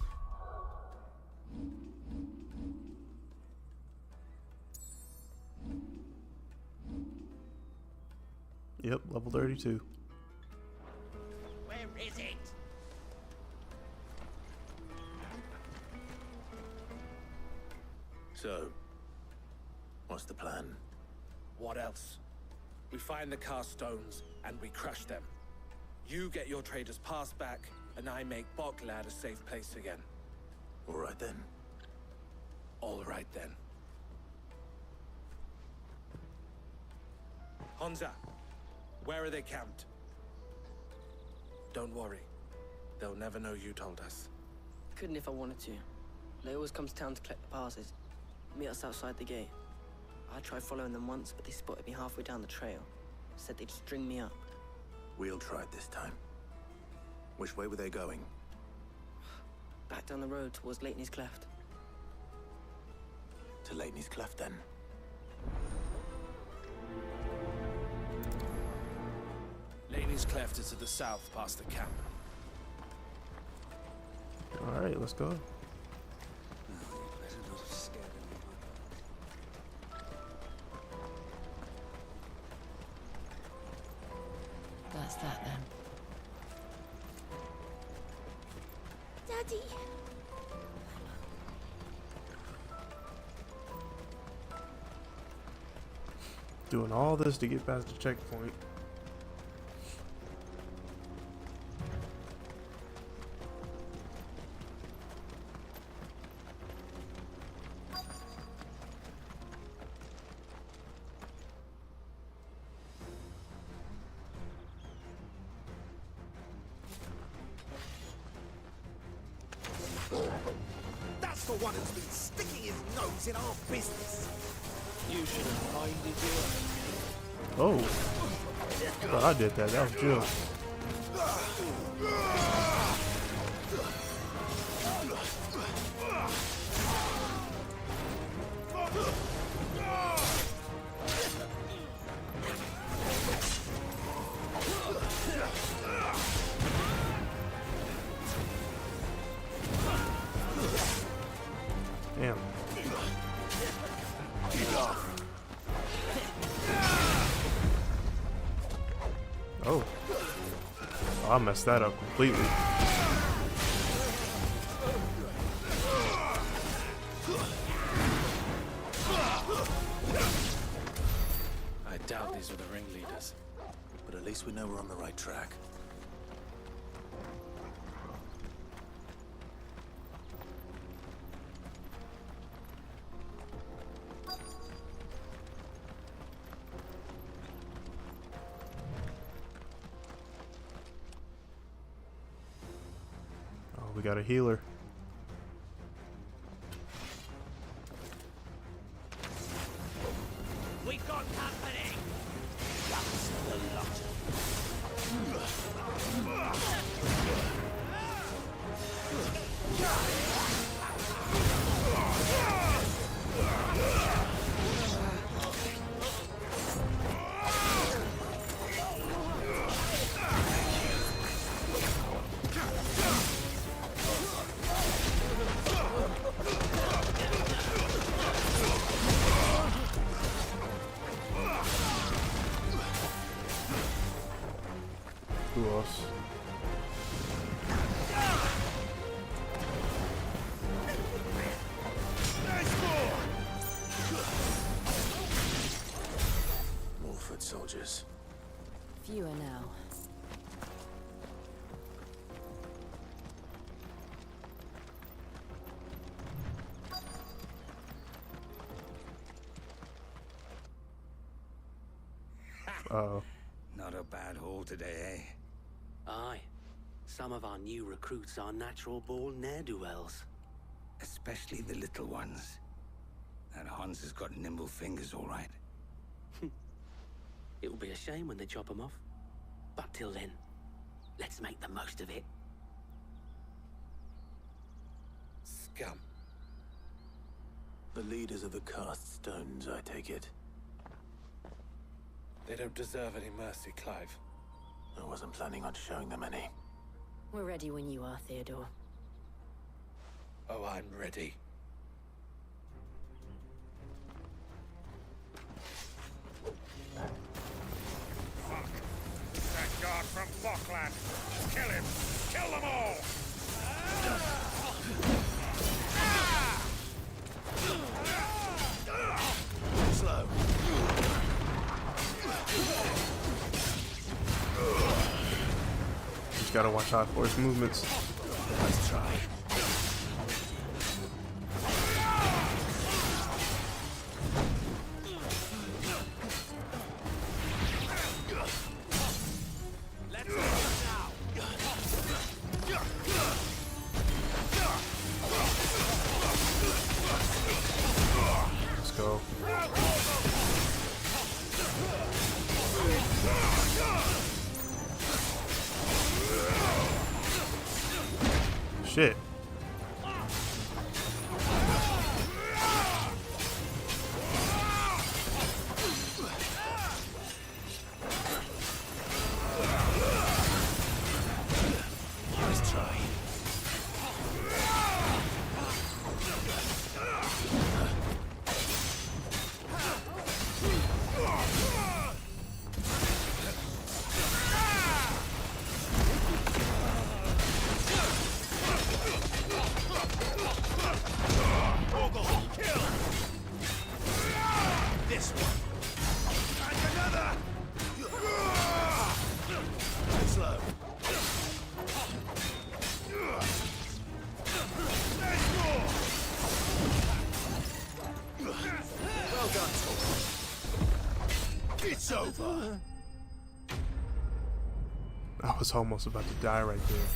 Yep, level 32. Where is it? So, what's the plan? What else? We find the Cast Stones and we crush them. You get your trader's pass back, and I make Boklad a safe place again. All right then. All right then. Honza, where are they camped? Don't worry. They'll never know you told us. Couldn't if I wanted to. They always come to town to collect the passes. Meet us outside the gate. I tried following them once, but they spotted me halfway down the trail. Said they'd string me up. We'll try it this time. Which way were they going? Back down the road towards Leitney's Cleft. To Leitney's Cleft, then. Leitney's Cleft is to the south, past the camp. All right, let's go. That's that then. Daddy! Doing all this to get past the checkpoint. That's the one who's been sticking his nose in our business. You should have minded your Oh. Thought I did that. That was Jill. Damn. Oh. Oh, I messed that up completely. I doubt these were the ringleaders. But at least we know we're on the right track. Oh, we got a healer. We got company. That's the lot. Who else? More foot soldiers. Fewer now. Uh-oh. Not a bad haul today, eh? Aye. Some of our new recruits are natural-born ne'er-do-wells. Especially the little ones. That Hans has got nimble fingers, all right. It will be a shame when they chop them off. But till then, let's make the most of it. Scum. The leaders of the cast stones, I take it. They don't deserve any mercy, Clive. I wasn't planning on showing them any. We're ready when you are, Theodore. Oh, I'm ready. Fuck. That guard from Boklad. Kill him. Kill them all. Slow. just gotta watch out for his movements. Let's try. Let's go. Shit. Let's try. This one. And another. Slow. Well done, Tom. It's over. I was almost about to die right there.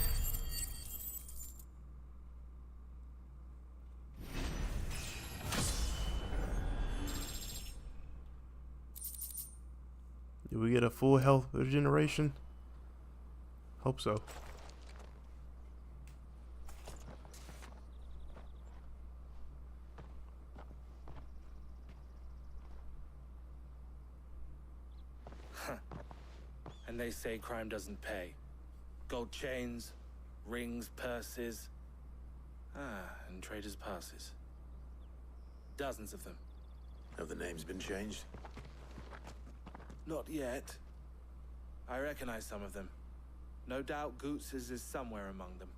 Did we get a full health regeneration? Hope so. And they say crime doesn't pay. Gold chains, rings, purses. And traders' passes. Dozens of them. Have the names been changed? Not yet. I recognize some of them. No doubt Goots's is somewhere among them.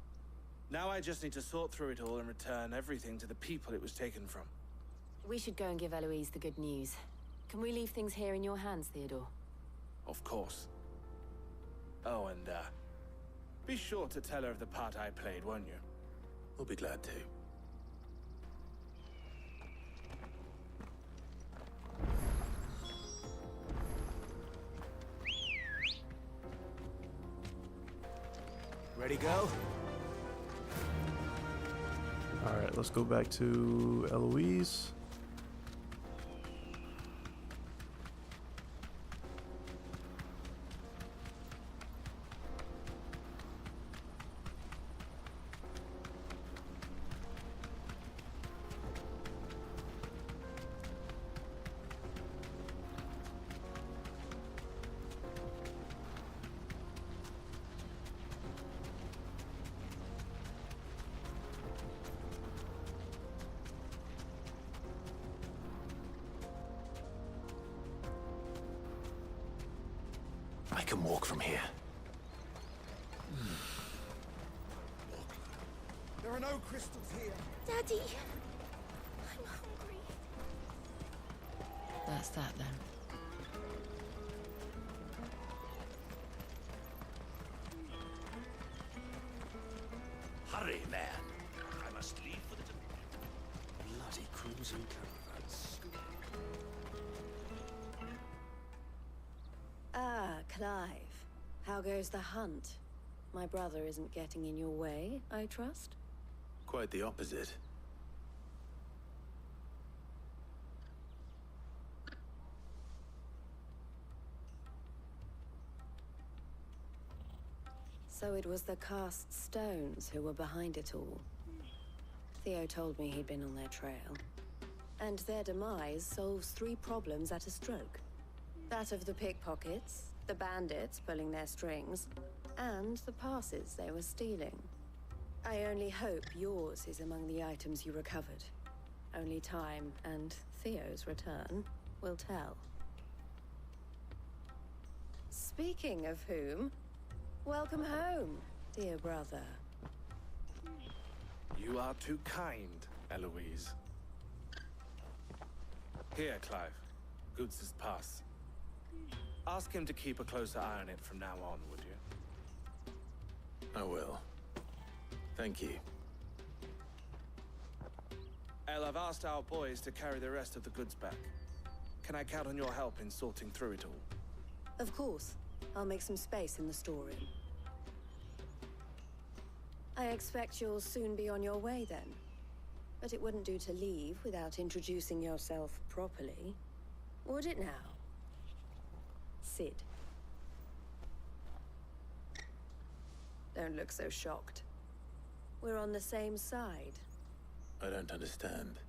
Now I just need to sort through it all and return everything to the people it was taken from. We should go and give Eloise the good news. Can we leave things here in your hands, Theodore? Of course. Oh, and, be sure to tell her of the part I played, won't you? We'll be glad to. Ready, go? Alright, let's go back to Eloise. I can walk from here. There are no crystals here. Daddy, I'm hungry. That's that then. Hurry, man. I must leave for the... Bloody cruising caravans. Ah, Clive. How goes the hunt? My brother isn't getting in your way, I trust? Quite the opposite. So it was the cast stones who were behind it all. Theo told me he'd been on their trail. And their demise solves 3 problems at a stroke. That of the pickpockets, the bandits pulling their strings, and the passes they were stealing. I only hope yours is among the items you recovered. Only time and Theo's return will tell. Speaking of whom, welcome home, dear brother. You are too kind, Eloise. Here, Clive. Goots's pass. Ask him to keep a closer eye on it from now on, would you? I will. Thank you. El, I've asked our boys to carry the rest of the goods back. Can I count on your help in sorting through it all? Of course. I'll make some space in the storeroom. I expect you'll soon be on your way then. But it wouldn't do to leave without introducing yourself properly. Would it now? Cid. Don't look so shocked. We're on the same side. I don't understand.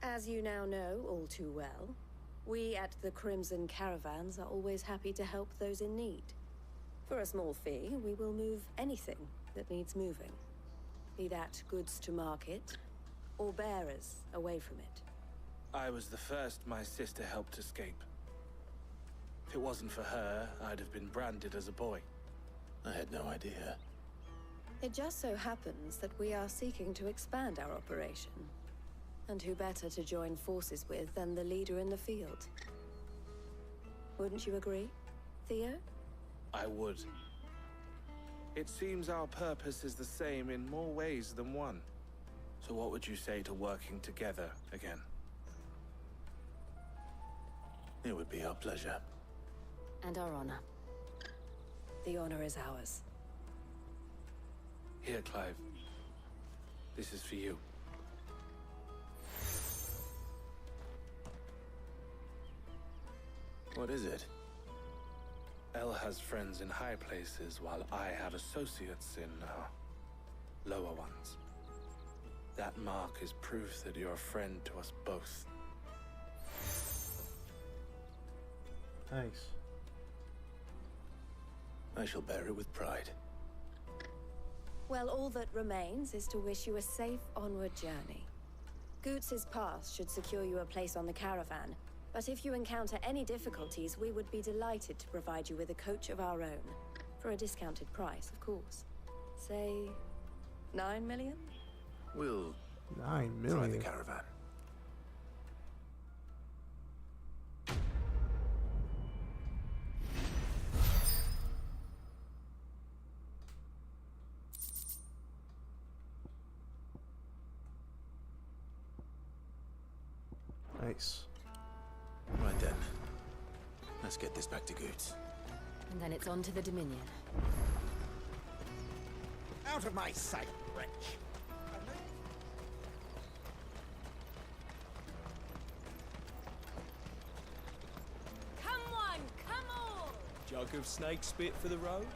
As you now know all too well, we at the Crimson Caravans are always happy to help those in need. For a small fee, we will move anything that needs moving. Be that goods to market, or bearers away from it. I was the first my sister helped escape. If it wasn't for her, I'd have been branded as a boy. I had no idea. It just so happens that we are seeking to expand our operation. And who better to join forces with than the leader in the field? Wouldn't you agree, Theo? I would. It seems our purpose is the same in more ways than one. So what would you say to working together again? It would be our pleasure. And our honor. The honor is ours. Here, Clive. This is for you. What is it? El has friends in high places, while I have associates in, lower ones. That mark is proof that you're a friend to us both. Thanks. I shall bear it with pride. Well, all that remains is to wish you a safe onward journey. Goots' pass should secure you a place on the caravan, but if you encounter any difficulties, we would be delighted to provide you with a coach of our own. For a discounted price, of course. Say, 9 million? We'll 9 try million. the caravan. Nice. Right then. Let's get this back to Goots. And then it's on to the Dominion. Out of my sight, wretch. Come one, come all! Jug of snake spit for the road?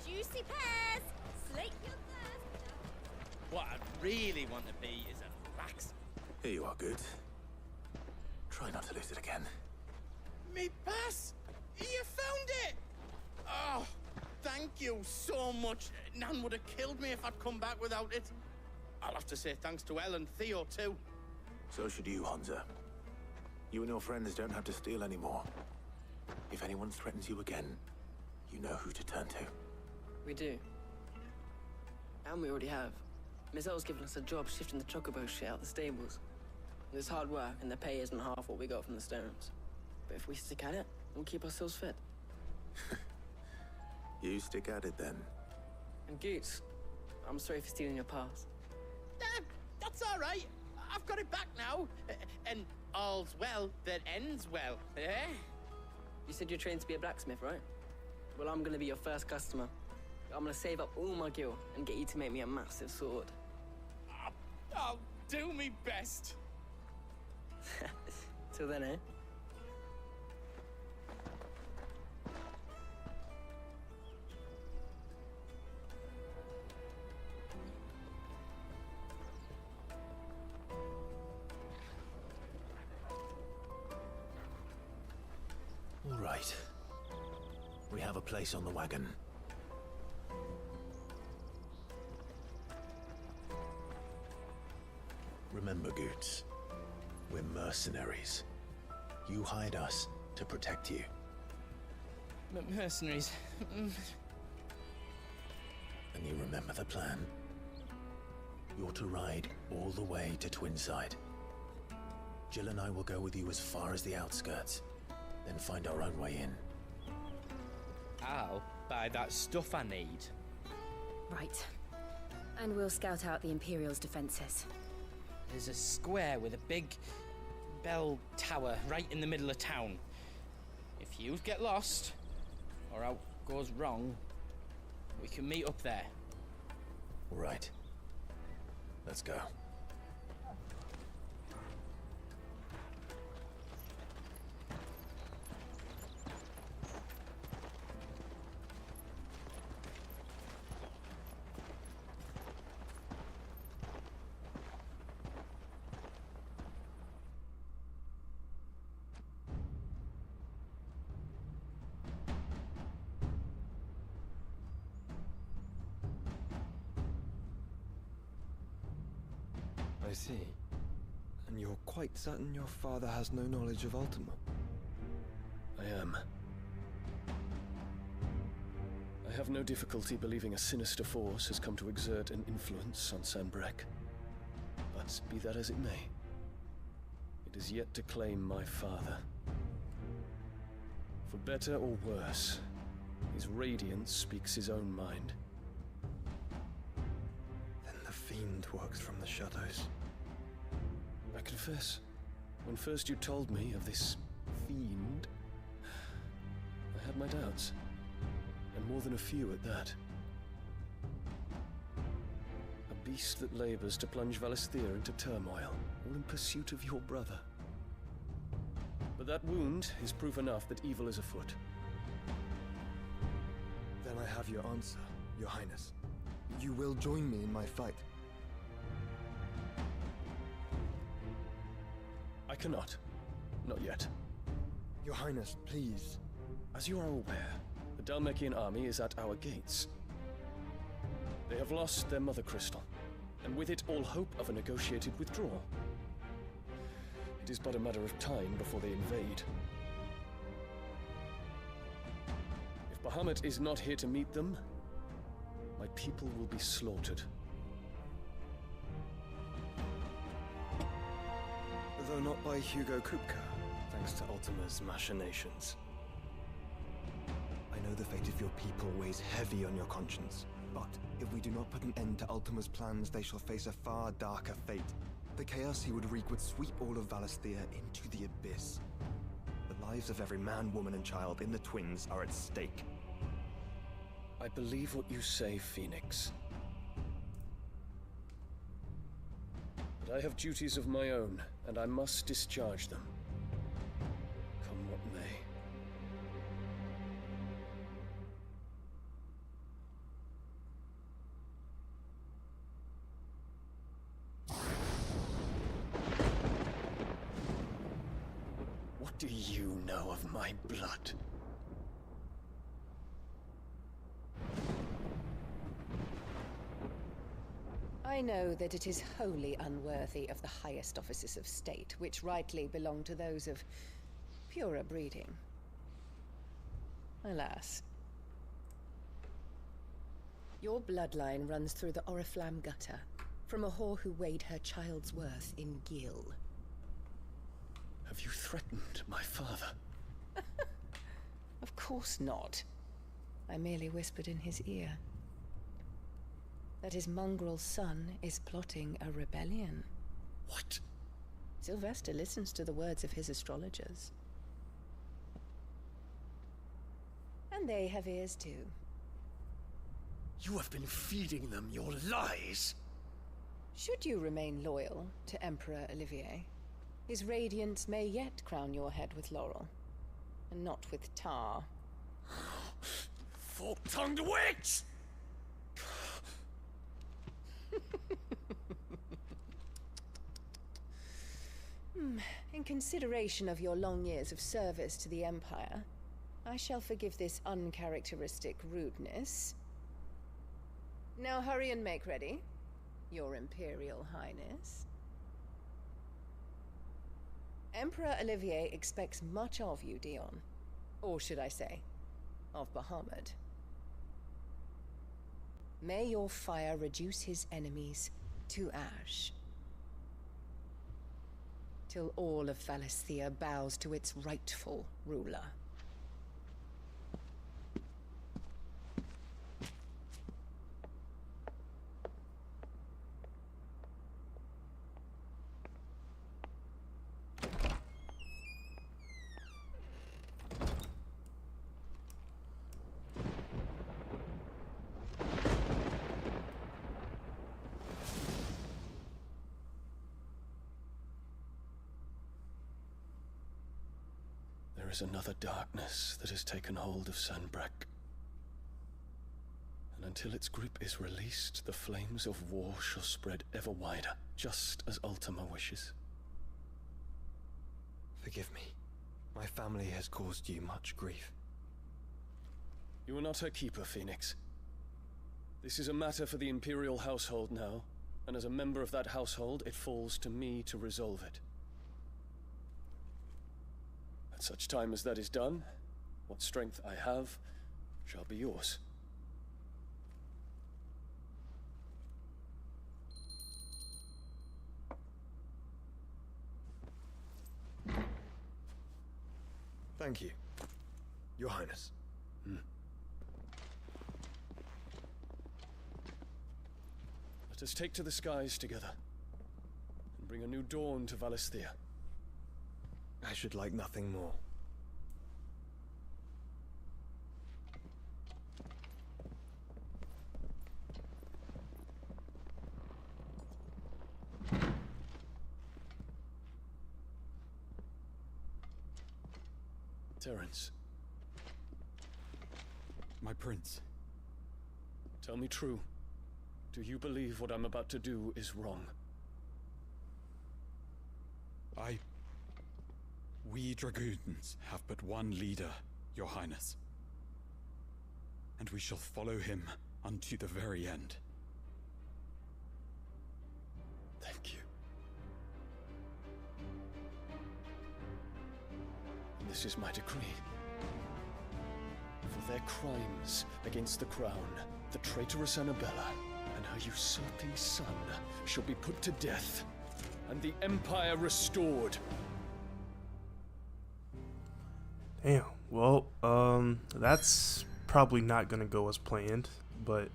Juicy pears! Slake your thirst! What I'd really want to be is a blacksmith. Here you are, Goots. Try not to lose it again. Me pass! You found it! Oh, thank you so much. Nan would have killed me if I'd come back without it. I'll have to say thanks to El and Theo, too. So should you, Hansa. You and your friends don't have to steal anymore. If anyone threatens you again, you know who to turn to. We do. And we already have. Miss L's given us a job shifting the chocobo shit out the stables. It's hard work, and the pay isn't half what we got from the Stones. But if we stick at it, we'll keep ourselves fit. You stick at it then. And Goots, I'm sorry for stealing your pass. That's all right. I've got it back now. And all's well that ends well, eh? You said you're trained to be a blacksmith, right? Well, I'm gonna be your first customer. I'm gonna save up all my gil and get you to make me a massive sword. I'll do me best. Till then, eh? All right. We have a place on the wagon. Remember, Goots, we're mercenaries. You hired us to protect you. Mercenaries. And you remember the plan? You're to ride all the way to Twinside. Jill and I will go with you as far as the outskirts, then find our own way in. I'll buy buy that stuff I need. Right. And we'll scout out the Imperial's defenses. There's a square with a big bell tower right in the middle of town. If you get lost, or out goes wrong, we can meet up there. All right. Let's go. I see. And you're quite certain your father has no knowledge of Ultima? I am. I have no difficulty believing a sinister force has come to exert an influence on Sanbreque. But be that as it may, it is yet to claim my father. For better or worse, his radiance speaks his own mind. Then the Fiend works from the shadows. I confess, when first you told me of this fiend, I had my doubts, and more than a few at that. A beast that labors to plunge Valisthea into turmoil, all in pursuit of your brother. But that wound is proof enough that evil is afoot. Then I have your answer, Your Highness. You will join me in my fight. I cannot. Not yet. Your Highness, please. As you are aware, the Dhalmekian army is at our gates. They have lost their mother crystal, and with it all hope of a negotiated withdrawal. It is but a matter of time before they invade. If Bahamut is not here to meet them, my people will be slaughtered. Though not by Hugo Kupka, thanks to Ultima's machinations. I know the fate of your people weighs heavy on your conscience, but if we do not put an end to Ultima's plans, they shall face a far darker fate. The chaos he would wreak would sweep all of Valisthea into the abyss. The lives of every man, woman, and child in the Twins are at stake. I believe what you say, Phoenix. But I have duties of my own, and I must discharge them. Come what may. What do you know of my blood? I know that it is wholly unworthy of the highest offices of state, which rightly belong to those of purer breeding. Alas. Your bloodline runs through the Oriflamme gutter, from a whore who weighed her child's worth in Gil. Have you threatened my father? Of course not. I merely whispered in his ear that his mongrel son is plotting a rebellion. What? Sylvester listens to the words of his astrologers. And they have ears too. You have been feeding them your lies! Should you remain loyal to Emperor Olivier, his radiance may yet crown your head with laurel, and not with tar. Fork-tongued witch! In consideration of your long years of service to the Empire, I shall forgive this uncharacteristic rudeness. Now hurry and make ready, Your Imperial Highness. Emperor Olivier expects much of you, Dion. Or should I say, of Bahamut. May your fire reduce his enemies to ash, till all of Valisthea bows to its rightful ruler. is another darkness that has taken hold of Sanbreque. And until its grip is released, the flames of war shall spread ever wider, just as Ultima wishes. Forgive me. My family has caused you much grief. You are not her keeper, Phoenix. This is a matter for the Imperial household now, and as a member of that household, it falls to me to resolve it. At such time as that is done, what strength I have shall be yours. Thank you, Your Highness. Let us take to the skies together, and bring a new dawn to Valisthea. I should like nothing more. Terence. My prince. Tell me true. Do you believe what I'm about to do is wrong? We dragoons have but one leader, Your Highness. And we shall follow him unto the very end. Thank you. And this is my decree. For their crimes against the crown, the traitorous Annabella and her usurping son shall be put to death, and the Empire restored. Damn. Well, that's probably not gonna go as planned, but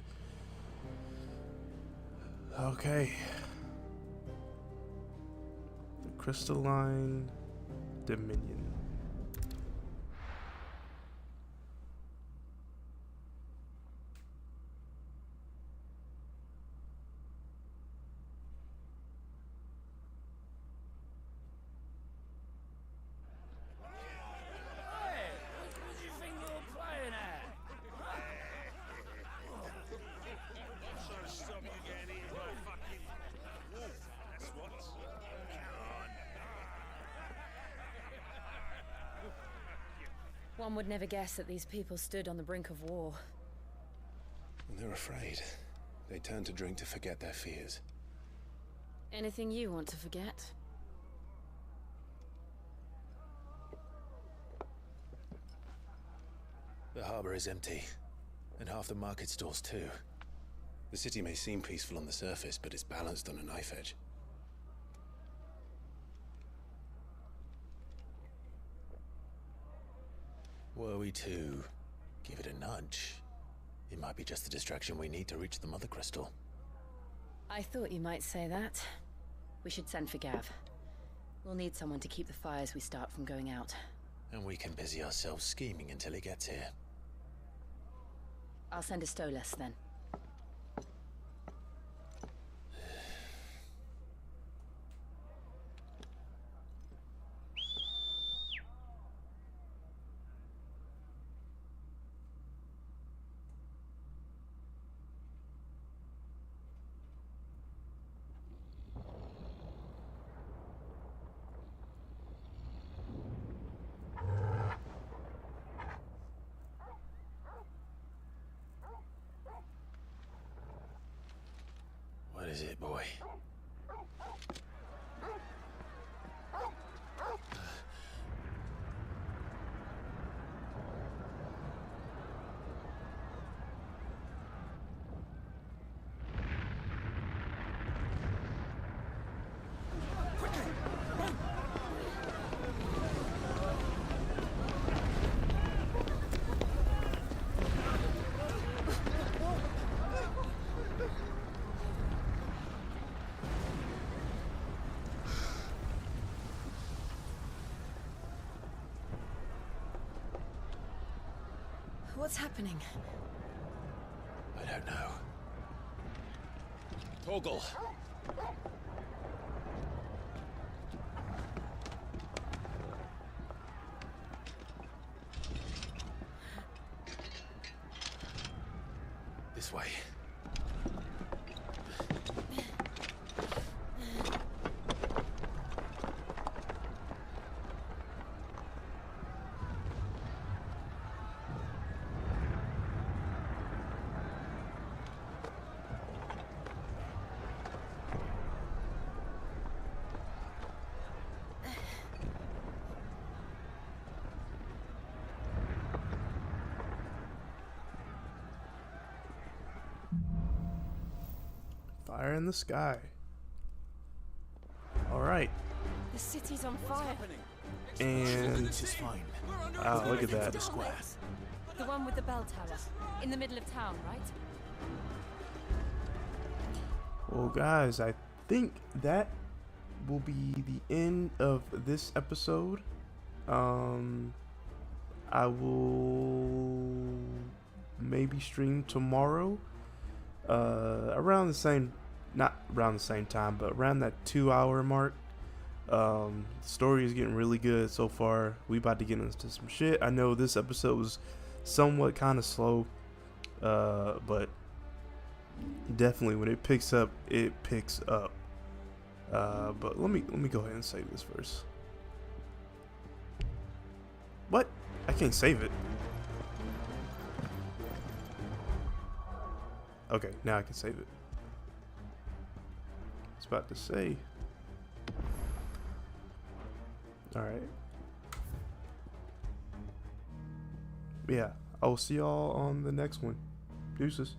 okay. The Crystalline Dominion. One would never guess that these people stood on the brink of war. When they're afraid, they turn to drink to forget their fears. Anything you want to forget? The harbor is empty, and half the market stalls too. The city may seem peaceful on the surface, but it's balanced on a knife edge. Were we to give it a nudge, it might be just the distraction we need to reach the Mother Crystal. I thought you might say that. We should send for Gav. We'll need someone to keep the fires we start from going out. And we can busy ourselves scheming until he gets here. I'll send a Stolas then. What is it, boy? What's happening? I don't know. Torgal! this way. Fire in the sky. All right. The city's on fire. And wow, look at that. The one with the bell tower, in the middle of town, right? Well, guys, I think that will be the end of this episode. I will maybe stream tomorrow, around the same, not around the same time, but around that 2-hour mark. The story is getting really good so far. We about to get into some shit. I know this episode was somewhat kind of slow, but definitely when it picks up, it picks up. But let me go ahead and save this first. What? I can't save it. Okay, now I can save it. I was about to say. Alright. Yeah, I'll see y'all on the next one. Deuces.